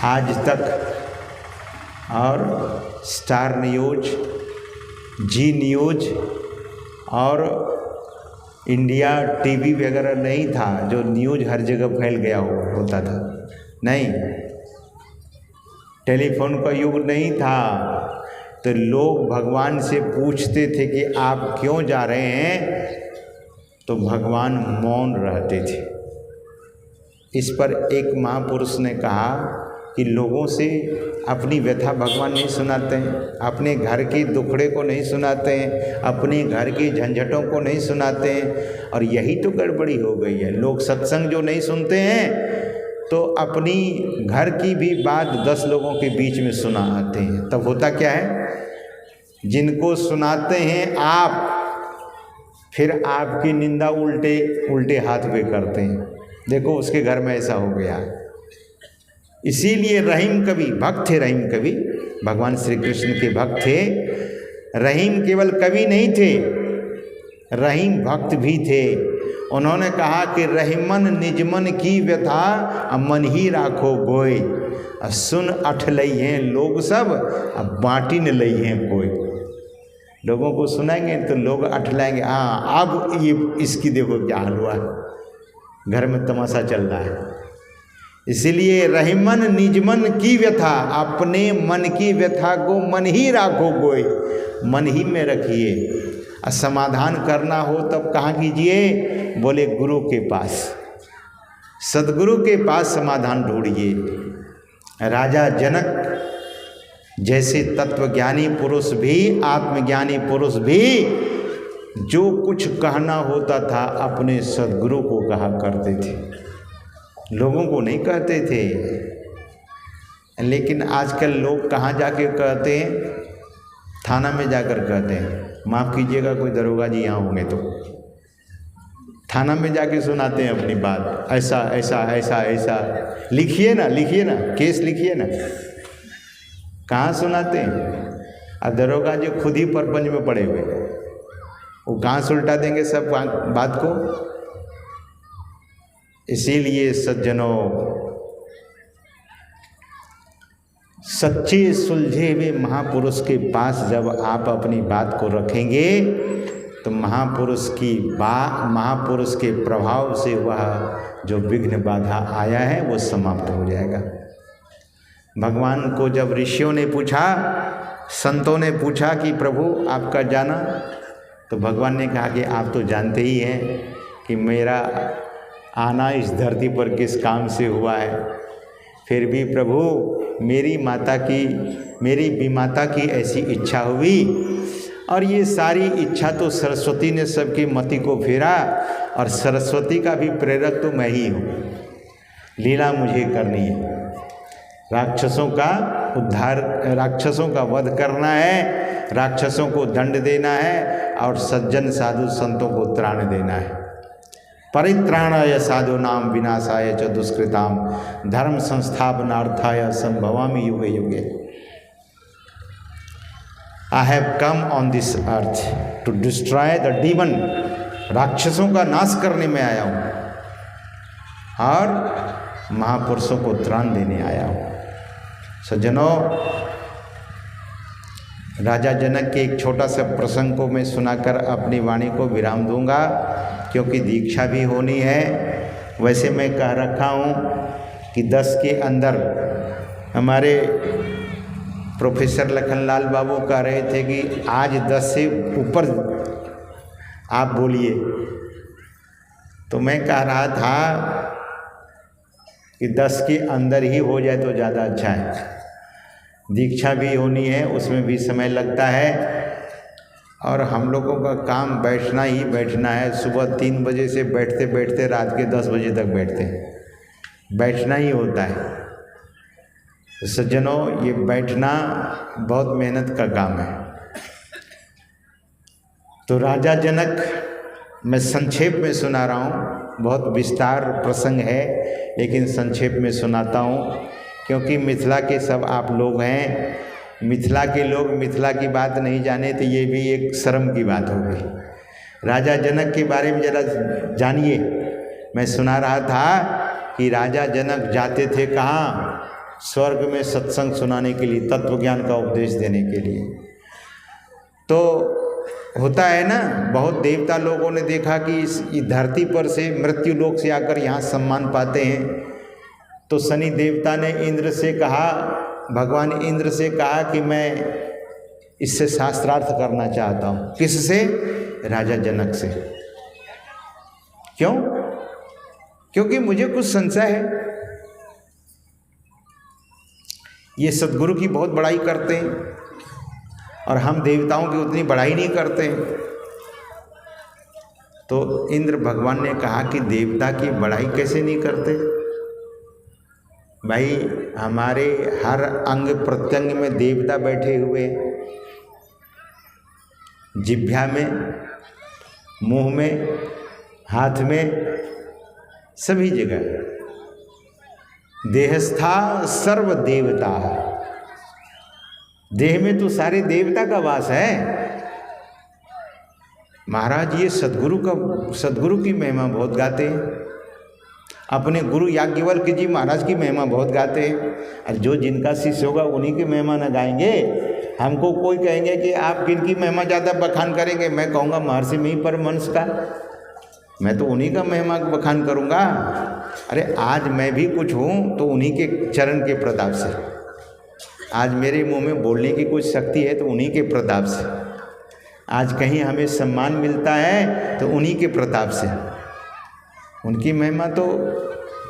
आज तक और स्टार न्यूज, जी न्यूज और इंडिया टीवी वगैरह नहीं था जो न्यूज हर जगह फैल गया होता था। नहीं, टेलीफोन का युग नहीं था। तो लोग भगवान से पूछते थे कि आप क्यों जा रहे हैं, तो भगवान मौन रहते थे। इस पर एक महापुरुष ने कहा कि लोगों से अपनी व्यथा भगवान नहीं सुनाते हैं, अपने घर के दुखड़े को नहीं सुनाते हैं, अपने घर की झंझटों को नहीं सुनाते हैं। और यही तो गड़बड़ी हो गई है। लोग सत्संग जो नहीं सुनते हैं तो अपनी घर की भी बात 10 लोगों के बीच में सुना आते हैं। तब होता क्या है, जिनको सुनाते हैं आप, फिर आपकी निंदा उल्टे हाथ पे करते हैं। देखो उसके घर में ऐसा हो गया। इसीलिए रहीम कवि भक्त थे। रहीम कवि भगवान श्री कृष्ण के भक्त थे। रहीम केवल कवि नहीं थे, रहीम भक्त भी थे। उन्होंने कहा कि रहीमन निजमन की व्यथा मन ही राखो गोय, सुन अठ लई हैं लोग सब अब बाँटी न लई हैं कोई। लोगों को सुनाएंगे तो लोग अठ लाएंगे, हाँ अब ये इसकी देखो क्या हाल हुआ, घर में तमाशा चल रहा है। इसलिए रहीमन निजमन की व्यथा, अपने मन की व्यथा को मन ही राखो गोय, मन ही में रखिए। और समाधान करना हो तब कहाँ कीजिए, बोले गुरु के पास, सदगुरु के पास समाधान ढूंढिए। राजा जनक जैसे तत्वज्ञानी पुरुष भी, आत्मज्ञानी पुरुष भी, जो कुछ कहना होता था अपने सदगुरु को कहा करते थे, लोगों को नहीं कहते थे। लेकिन आजकल लोग कहाँ जाके कहते हैं, थाना में जाकर कहते हैं। माफ़ कीजिएगा कोई दरोगा जी यहाँ होंगे तो थाना में जाके सुनाते हैं अपनी बात, ऐसा ऐसा ऐसा ऐसा, लिखिए ना केस लिखिए ना। कहाँ सुनाते हैं? और दरोगा जी खुद ही परपंच में पड़े हुए, वो कहाँ से उल्टा देंगे सब बात को। इसीलिए सज्जनों, सच्चे सुलझे हुए महापुरुष के पास जब आप अपनी बात को रखेंगे तो महापुरुष के प्रभाव से वह जो विघ्न बाधा आया है वो समाप्त हो जाएगा। भगवान को जब ऋषियों ने पूछा, संतों ने पूछा कि प्रभु आपका जाना, तो भगवान ने कहा कि आप तो जानते ही हैं कि मेरा आना इस धरती पर किस काम से हुआ है। फिर भी प्रभु मेरी विमाता की ऐसी इच्छा हुई, और ये सारी इच्छा तो सरस्वती ने सबकी मति को फेरा, और सरस्वती का भी प्रेरक तो मैं ही हूँ। लीला मुझे करनी है, राक्षसों का उद्धार, राक्षसों का वध करना है, राक्षसों को दंड देना है, और सज्जन साधु संतों को त्राण देना है। परित्राणाय साधूनां विनाशाय च दुष्कृतां धर्म संस्थापनार्थाय संभवामि युगे युगे। I have come on this earth to destroy the demon. राक्षसों का नाश करने में आया हूँ और महापुरुषों को त्राण देने आया हूँ। सज्जनों, राजा जनक के एक छोटा सा प्रसंग को मैं सुनाकर अपनी वाणी को विराम दूंगा, क्योंकि दीक्षा भी होनी है। वैसे मैं कह रखा हूँ कि 10 के अंदर हमारे प्रोफेसर लखनलाल बाबू कह रहे थे कि आज 10 से ऊपर आप बोलिए, तो मैं कह रहा था कि 10 के अंदर ही हो जाए तो ज़्यादा अच्छा है। दीक्षा भी होनी है, उसमें भी समय लगता है, और हम लोगों का काम बैठना ही बैठना है। सुबह 3 बजे से बैठते बैठते रात के 10 बजे तक बैठते हैं, बैठना ही होता है। तो सज्जनों, ये बैठना बहुत मेहनत का काम है। तो राजा जनक, मैं संक्षेप में सुना रहा हूँ, बहुत विस्तार प्रसंग है, लेकिन संक्षेप में सुनाता हूँ, क्योंकि मिथिला के सब आप लोग हैं। मिथिला के लोग मिथिला की बात नहीं जाने तो ये भी एक शर्म की बात हो गई। राजा जनक के बारे में जरा जानिए। मैं सुना रहा था कि राजा जनक जाते थे कहाँ? स्वर्ग में सत्संग सुनाने के लिए, तत्व ज्ञान का उपदेश देने के लिए। तो होता है ना, बहुत देवता लोगों ने देखा कि इस धरती पर से मृत्यु लोक से आकर यहाँ सम्मान पाते हैं। तो शनि देवता ने इंद्र से कहा, भगवान इंद्र से कहा कि मैं इससे शास्त्रार्थ करना चाहता हूँ। किससे? राजा जनक से। क्यों? क्योंकि मुझे कुछ संशय है। ये सद्गुरु की बहुत बड़ाई करते हैं और हम देवताओं की उतनी बड़ाई नहीं करते हैं। तो इंद्र भगवान ने कहा कि देवता की बड़ाई कैसे नहीं करते भाई? हमारे हर अंग प्रत्यंग में देवता बैठे हुए, जिह्वा में, मुंह में, हाथ में, सभी जगह। देहस्था सर्व देवता, देह में तो सारे देवता का वास है। महाराज ये सद्गुरु की महिमा बहुत गाते हैं। अपने गुरु याज्ञवल्क्य जी महाराज की महिमा बहुत गाते हैं। और जो जिनका शिष्य होगा उन्हीं की महिमा न गाएंगे। हमको कोई कहेंगे कि आप किनकी महिमा ज़्यादा बखान करेंगे, मैं कहूँगा महर्षि मिहिर परमहंस का, मैं तो उन्हीं का महिमा बखान करूँगा। अरे आज मैं भी कुछ हूँ तो उन्हीं के चरण के प्रताप से। आज मेरे मुंह में बोलने की कुछ शक्ति है तो उन्हीं के प्रताप से। आज कहीं हमें सम्मान मिलता है तो उन्हीं के प्रताप से। उनकी महिमा तो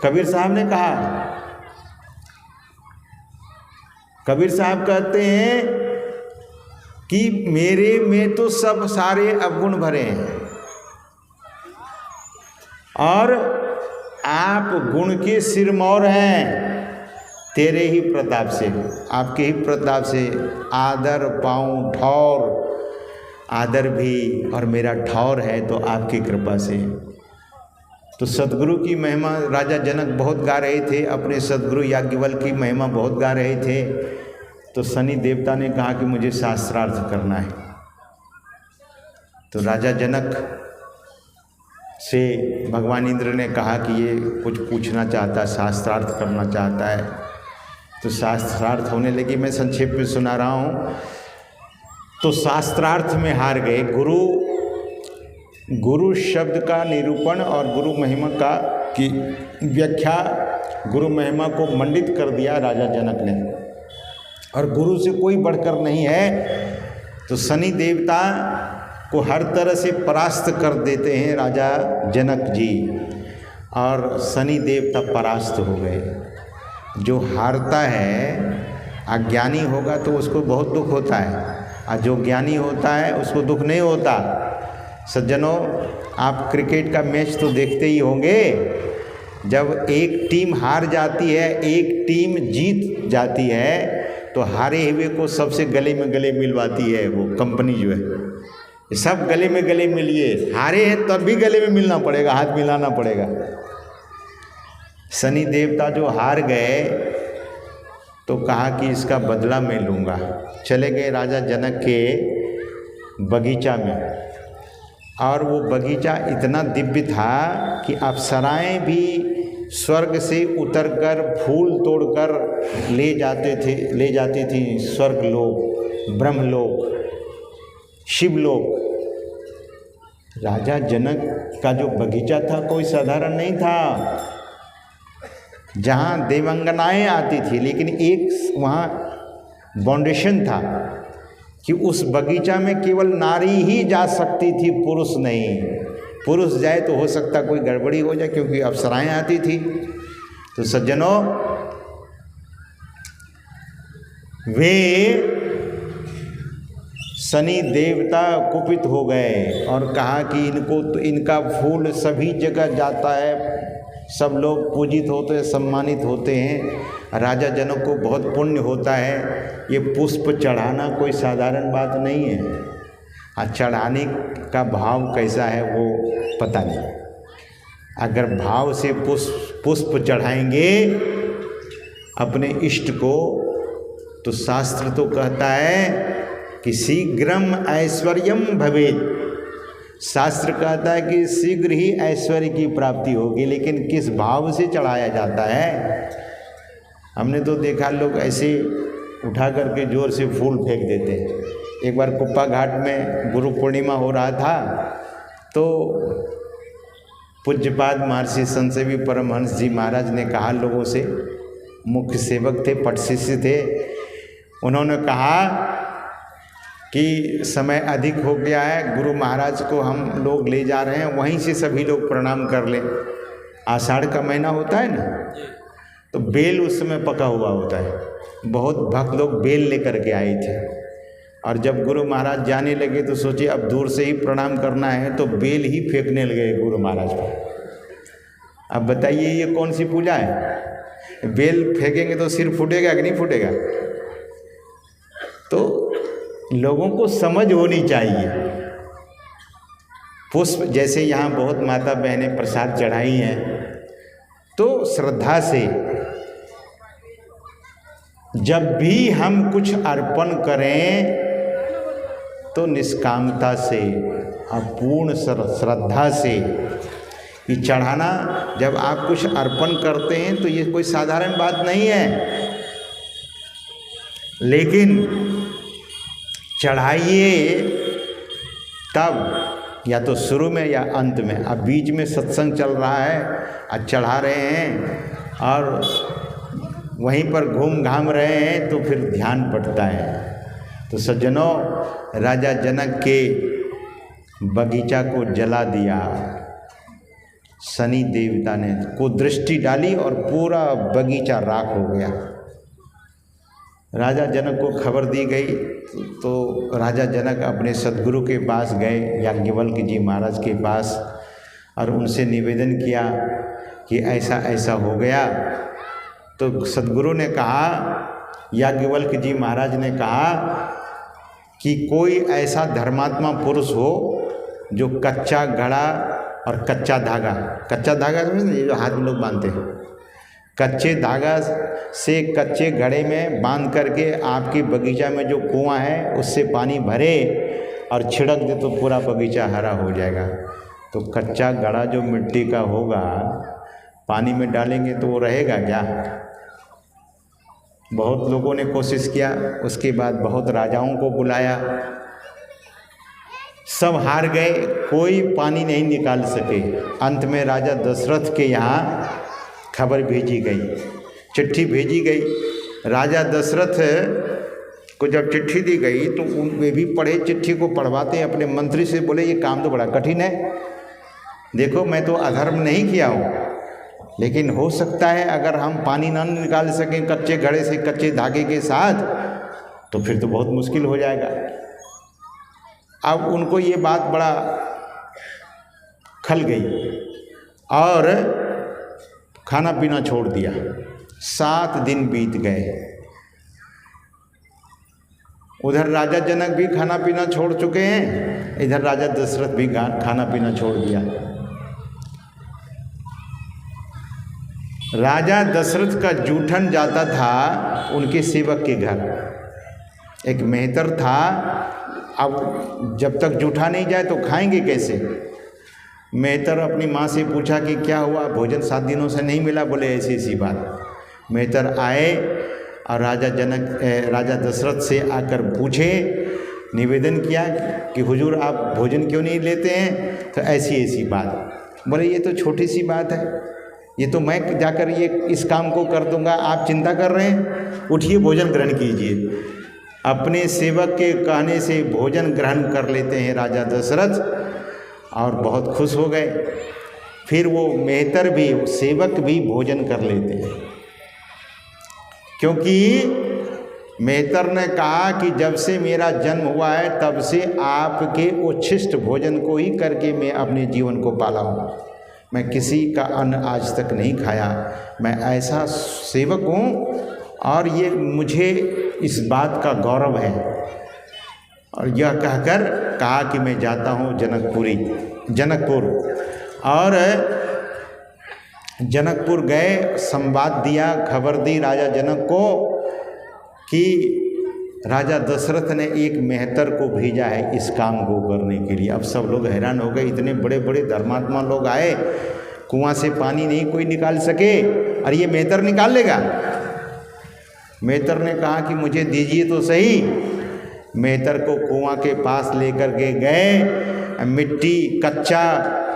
कबीर साहब ने कहा। कबीर साहब कहते हैं कि मेरे में तो सब सारे अवगुण भरे हैं और आप गुण के सिरमौर हैं। तेरे ही प्रताप से, आपके ही प्रताप से आदर पाऊं ठौर, आदर भी और मेरा ठौर है तो आपकी कृपा से। तो सद्गुरु की महिमा राजा जनक बहुत गा रहे थे, अपने सद्गुरु याज्ञवल्क्य की महिमा बहुत गा रहे थे। तो शनि देवता ने कहा कि मुझे शास्त्रार्थ करना है। तो राजा जनक से भगवान इंद्र ने कहा कि ये कुछ पूछना चाहता है, शास्त्रार्थ करना चाहता है। तो शास्त्रार्थ होने लगी। मैं संक्षेप में सुना रहा हूँ। तो शास्त्रार्थ में हार गए। गुरु शब्द का निरूपण और गुरु महिमा का की व्याख्या, गुरु महिमा को मंडित कर दिया राजा जनक ने, और गुरु से कोई बढ़कर नहीं है। तो शनि देवता को हर तरह से परास्त कर देते हैं राजा जनक जी, और शनि देवता परास्त हो गए। जो हारता है, अज्ञानी होगा तो उसको बहुत दुख होता है, और जो ज्ञानी होता है उसको दुख नहीं होता। सज्जनों, आप क्रिकेट का मैच तो देखते ही होंगे। जब एक टीम हार जाती है, एक टीम जीत जाती है, तो हारे हुए को सबसे गले में गले मिलवाती है वो कंपनी जो है। सब गले में गले मिलिए, हारे हैं तब भी गले में मिलना पड़ेगा, हाथ मिलाना पड़ेगा। शनि देवता जो हार गए तो कहा कि इसका बदला मैं लूँगा। चले गए राजा जनक के बगीचा में, और वो बगीचा इतना दिव्य था कि अप्सराएं भी स्वर्ग से उतरकर फूल तोड़कर ले जाती थी स्वर्ग लोक, ब्रह्मलोक, शिवलोक। राजा जनक का जो बगीचा था कोई साधारण नहीं था, जहाँ देवांगनाएं आती थी, लेकिन एक वहाँ बाउंडेशन था कि उस बगीचा में केवल नारी ही जा सकती थी, पुरुष नहीं। पुरुष जाए तो हो सकता कोई गड़बड़ी हो जाए, क्योंकि अप्सराएं आती थी। तो सज्जनों, वे शनि देवता कुपित हो गए और कहा कि इनको तो इनका फूल सभी जगह जाता है, सब लोग पूजित होते हैं, सम्मानित होते हैं, राजा जनक को बहुत पुण्य होता है, ये पुष्प चढ़ाना कोई साधारण बात नहीं है। और चढ़ाने का भाव कैसा है वो पता नहीं। अगर भाव से पुष्प चढ़ाएंगे अपने इष्ट को, तो शास्त्र तो कहता है कि शीघ्रम ऐश्वर्यम भवेत्। शास्त्र कहता है कि शीघ्र ही ऐश्वर्य की प्राप्ति होगी, लेकिन किस भाव से चढ़ाया जाता है। हमने तो देखा लोग ऐसे उठा करके जोर से फूल फेंक देते हैं। एक बार कुप्पा घाट में गुरु पूर्णिमा हो रहा था, तो पूज्यपाद महर्षि संतसेवी परमहंस जी महाराज ने कहा लोगों से, मुख्य सेवक थे, पट शिष्य थे, उन्होंने कहा कि समय अधिक हो गया है, गुरु महाराज को हम लोग ले जा रहे हैं, वहीं से सभी लोग प्रणाम कर लें। आषाढ़ का महीना होता है ना, तो बेल उस समय पका हुआ होता है, बहुत भक्त लोग बेल लेकर के आए थे। और जब गुरु महाराज जाने लगे तो सोचे अब दूर से ही प्रणाम करना है, तो बेल ही फेंकने लगे गुरु महाराज पर। अब बताइए ये कौन सी पूजा है? बेल फेंकेंगे तो सिर फूटेगा कि नहीं फूटेगा? तो लोगों को समझ होनी चाहिए। पुष्प जैसे यहाँ बहुत माता बहनें प्रसाद चढ़ाई हैं, तो श्रद्धा से जब भी हम कुछ अर्पण करें तो निष्कामता से, अपूर्ण श्रद्धा से ये चढ़ाना। जब आप कुछ अर्पण करते हैं तो ये कोई साधारण बात नहीं है, लेकिन चढ़ाइए तब, या तो शुरू में या अंत में। अब बीच में सत्संग चल रहा है, आज चढ़ा रहे हैं और वहीं पर घूम घाम रहे हैं, तो फिर ध्यान पड़ता है। तो सज्जनों, राजा जनक के बगीचा को जला दिया, शनि देवता ने को दृष्टि डाली और पूरा बगीचा राख हो गया। राजा जनक को खबर दी गई, तो राजा जनक अपने सद्गुरु के पास गए, याज्ञवल्क्य जी महाराज के पास, और उनसे निवेदन किया कि ऐसा ऐसा हो गया। तो सद्गुरु ने कहा, याज्ञवल्क्य जी महाराज ने कहा कि कोई ऐसा धर्मात्मा पुरुष हो जो कच्चा घड़ा और कच्चा धागा समझे, जो हाथ में लोग बांधते हैं, कच्चे धागा से कच्चे घड़े में बांध करके आपकी बगीचा में जो कुआं है उससे पानी भरे और छिड़क दे तो पूरा बगीचा हरा हो जाएगा। तो कच्चा घड़ा जो मिट्टी का होगा, पानी में डालेंगे तो वो रहेगा क्या? बहुत लोगों ने कोशिश किया, उसके बाद बहुत राजाओं को बुलाया, सब हार गए, कोई पानी नहीं निकाल सके। अंत में राजा दशरथ के यहाँ खबर भेजी गई, चिट्ठी भेजी गई। राजा दशरथ को जब चिट्ठी दी गई तो वे भी पढ़े, चिट्ठी को पढ़वाते अपने मंत्री से बोले ये काम तो बड़ा कठिन है, देखो मैं तो अधर्म नहीं किया हूँ, लेकिन हो सकता है अगर हम पानी ना निकाल सकें कच्चे घड़े से, कच्चे धागे के साथ, तो फिर तो बहुत मुश्किल हो जाएगा। अब उनको ये बात बड़ा खल गई और खाना पीना छोड़ दिया। 7 दिन बीत गए। उधर राजा जनक भी खाना पीना छोड़ चुके हैं, इधर राजा दशरथ भी खाना पीना छोड़ दिया। राजा दशरथ का जूठन जाता था उनके सेवक के घर, एक मेहतर था। अब जब तक जूठा नहीं जाए तो खाएंगे कैसे? मेहतर अपनी माँ से पूछा कि क्या हुआ, भोजन 7 दिनों से नहीं मिला। बोले ऐसी ऐसी बात। मेहतर आए और राजा दशरथ से आकर पूछे, निवेदन किया कि हुजूर आप भोजन क्यों नहीं लेते हैं। तो ऐसी ऐसी बात। बोले ये तो छोटी सी बात है, ये तो मैं जाकर ये इस काम को कर दूंगा, आप चिंता कर रहे हैं, उठिए भोजन ग्रहण कीजिए। अपने सेवक के कहने से भोजन ग्रहण कर लेते हैं राजा दशरथ और बहुत खुश हो गए। फिर वो मेहतर भी, सेवक भी भोजन कर लेते हैं, क्योंकि मेहतर ने कहा कि जब से मेरा जन्म हुआ है तब से आपके उच्छिष्ट भोजन को ही करके मैं अपने जीवन को पाला हूँ। मैं किसी का अन्न आज तक नहीं खाया, मैं ऐसा सेवक हूँ और ये मुझे इस बात का गौरव है। और यह कहकर कहा कि मैं जाता हूँ जनकपुर। और जनकपुर गए, संवाद दिया, खबर दी राजा जनक को कि राजा दशरथ ने एक मेहतर को भेजा है इस काम को करने के लिए। अब सब लोग हैरान हो गए, इतने बड़े बड़े धर्मात्मा लोग आए, कुआं से पानी नहीं कोई निकाल सके और ये मेहतर निकाल लेगा। मेहतर ने कहा कि मुझे दीजिए तो सही। मेहतर को कुआं के पास लेकर के गए,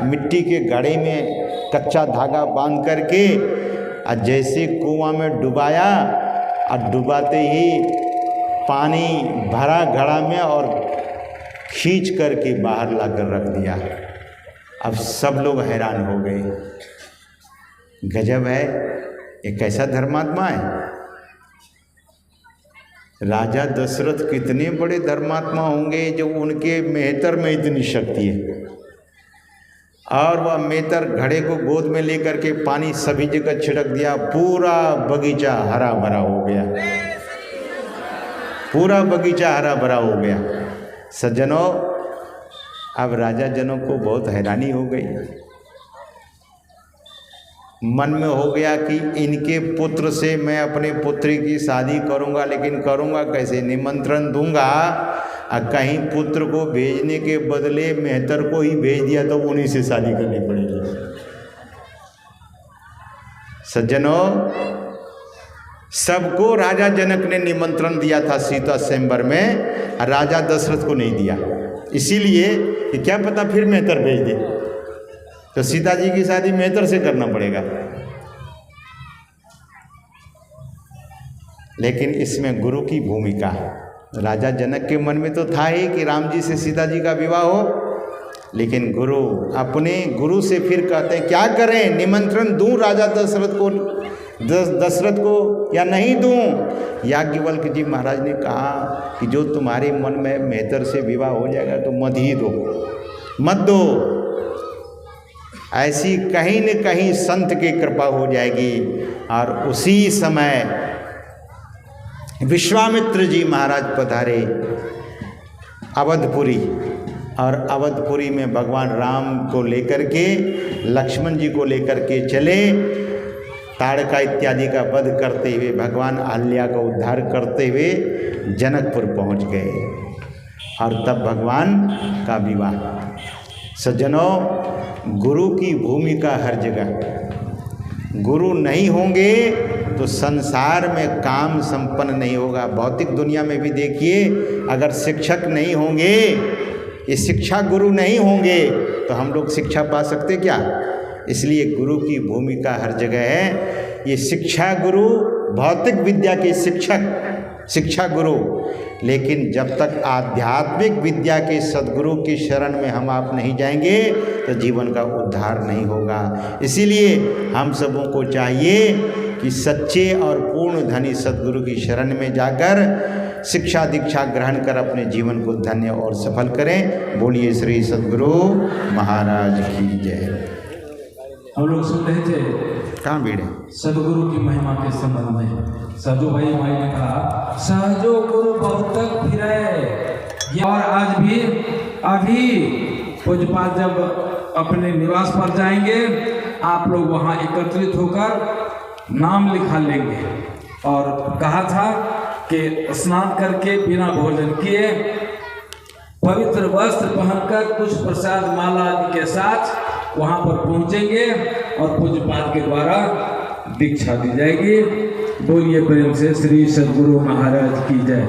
मिट्टी के घड़े में कच्चा धागा बांध करके और जैसे कुआं में डुबाया और डुबाते ही पानी भरा घड़ा में और खींच करके बाहर लाकर रख दिया। अब सब लोग हैरान हो गए, गजब है, ये कैसा धर्मात्मा है। राजा दशरथ कितने बड़े धर्मात्मा होंगे जो उनके मेहतर में इतनी शक्ति है। और वह मेहतर घड़े को गोद में लेकर के पानी सभी जगह छिड़क दिया, पूरा बगीचा हरा भरा हो गया, पूरा बगीचा हरा भरा हो गया। सज्जनों, अब राजा जनों को बहुत हैरानी हो गई, मन में हो गया कि इनके पुत्र से मैं अपने पुत्री की शादी करूंगा, लेकिन करूंगा कैसे, निमंत्रण दूंगा और कहीं पुत्र को भेजने के बदले मेहतर को ही भेज दिया तो उन्हीं से शादी करनी पड़ेगी। सज्जनों, सबको राजा जनक ने निमंत्रण दिया था सीता स्वयंवर में, राजा दशरथ को नहीं दिया, इसीलिए कि क्या पता फिर मेहतर भेज दे, तो सीता जी की शादी मेहतर से करना पड़ेगा। लेकिन इसमें गुरु की भूमिका, राजा जनक के मन में तो था ही कि राम जी से सीता जी का विवाह हो, लेकिन गुरु अपने गुरु से फिर कहते हैं क्या करें, निमंत्रण दूं राजा दशरथ को या नहीं दूं। याज्ञवल्क्य जी महाराज ने कहा कि जो तुम्हारे मन में मेहतर से विवाह हो जाएगा तो मत ही दो, मत दो। ऐसी कहीं न कहीं संत की कृपा हो जाएगी। और उसी समय विश्वामित्र जी महाराज पधारे अवधपुरी, और अवधपुरी में भगवान राम को लेकर के, लक्ष्मण जी को लेकर के चले, ताड़का इत्यादि का वध करते हुए, भगवान अहल्या का उद्धार करते हुए जनकपुर पहुंच गए और तब भगवान का विवाह। सज्जनों, गुरु की भूमिका हर जगह, गुरु नहीं होंगे तो संसार में काम संपन्न नहीं होगा। भौतिक दुनिया में भी देखिए, अगर शिक्षक नहीं होंगे, ये शिक्षा गुरु नहीं होंगे तो हम लोग शिक्षा पा सकते क्या। इसलिए गुरु की भूमिका हर जगह है। ये शिक्षा गुरु, भौतिक विद्या के शिक्षक शिक्षा गुरु, लेकिन जब तक आध्यात्मिक विद्या के सद्गुरु की शरण में हम आप नहीं जाएंगे तो जीवन का उद्धार नहीं होगा। इसीलिए हम सबों को चाहिए कि सच्चे और पूर्ण धनी सद्गुरु की शरण में जाकर शिक्षा दीक्षा ग्रहण कर अपने जीवन को धन्य और सफल करें। बोलिए श्री सद्गुरु महाराज की जय। हम लोग सुन रहे थे कहाँ भीड़ है सदगुरु की महिमा के संबंध में। सजो भाई माई ने कहा सहजो गुरु बहुत तक फिरे, और आज भी अभी पूज्यपाद जब अपने निवास पर जाएंगे, आप लोग वहाँ एकत्रित होकर नाम लिखा लेंगे। और कहा था कि स्नान करके बिना भोजन किए, पवित्र वस्त्र पहनकर कुछ प्रसाद माला आदि के साथ वहाँ पर पहुँचेंगे और पूज्यपाद के द्वारा दीक्षा दी जाएगी। बोलिए प्रेम से श्री सद्गुरु महाराज की जय।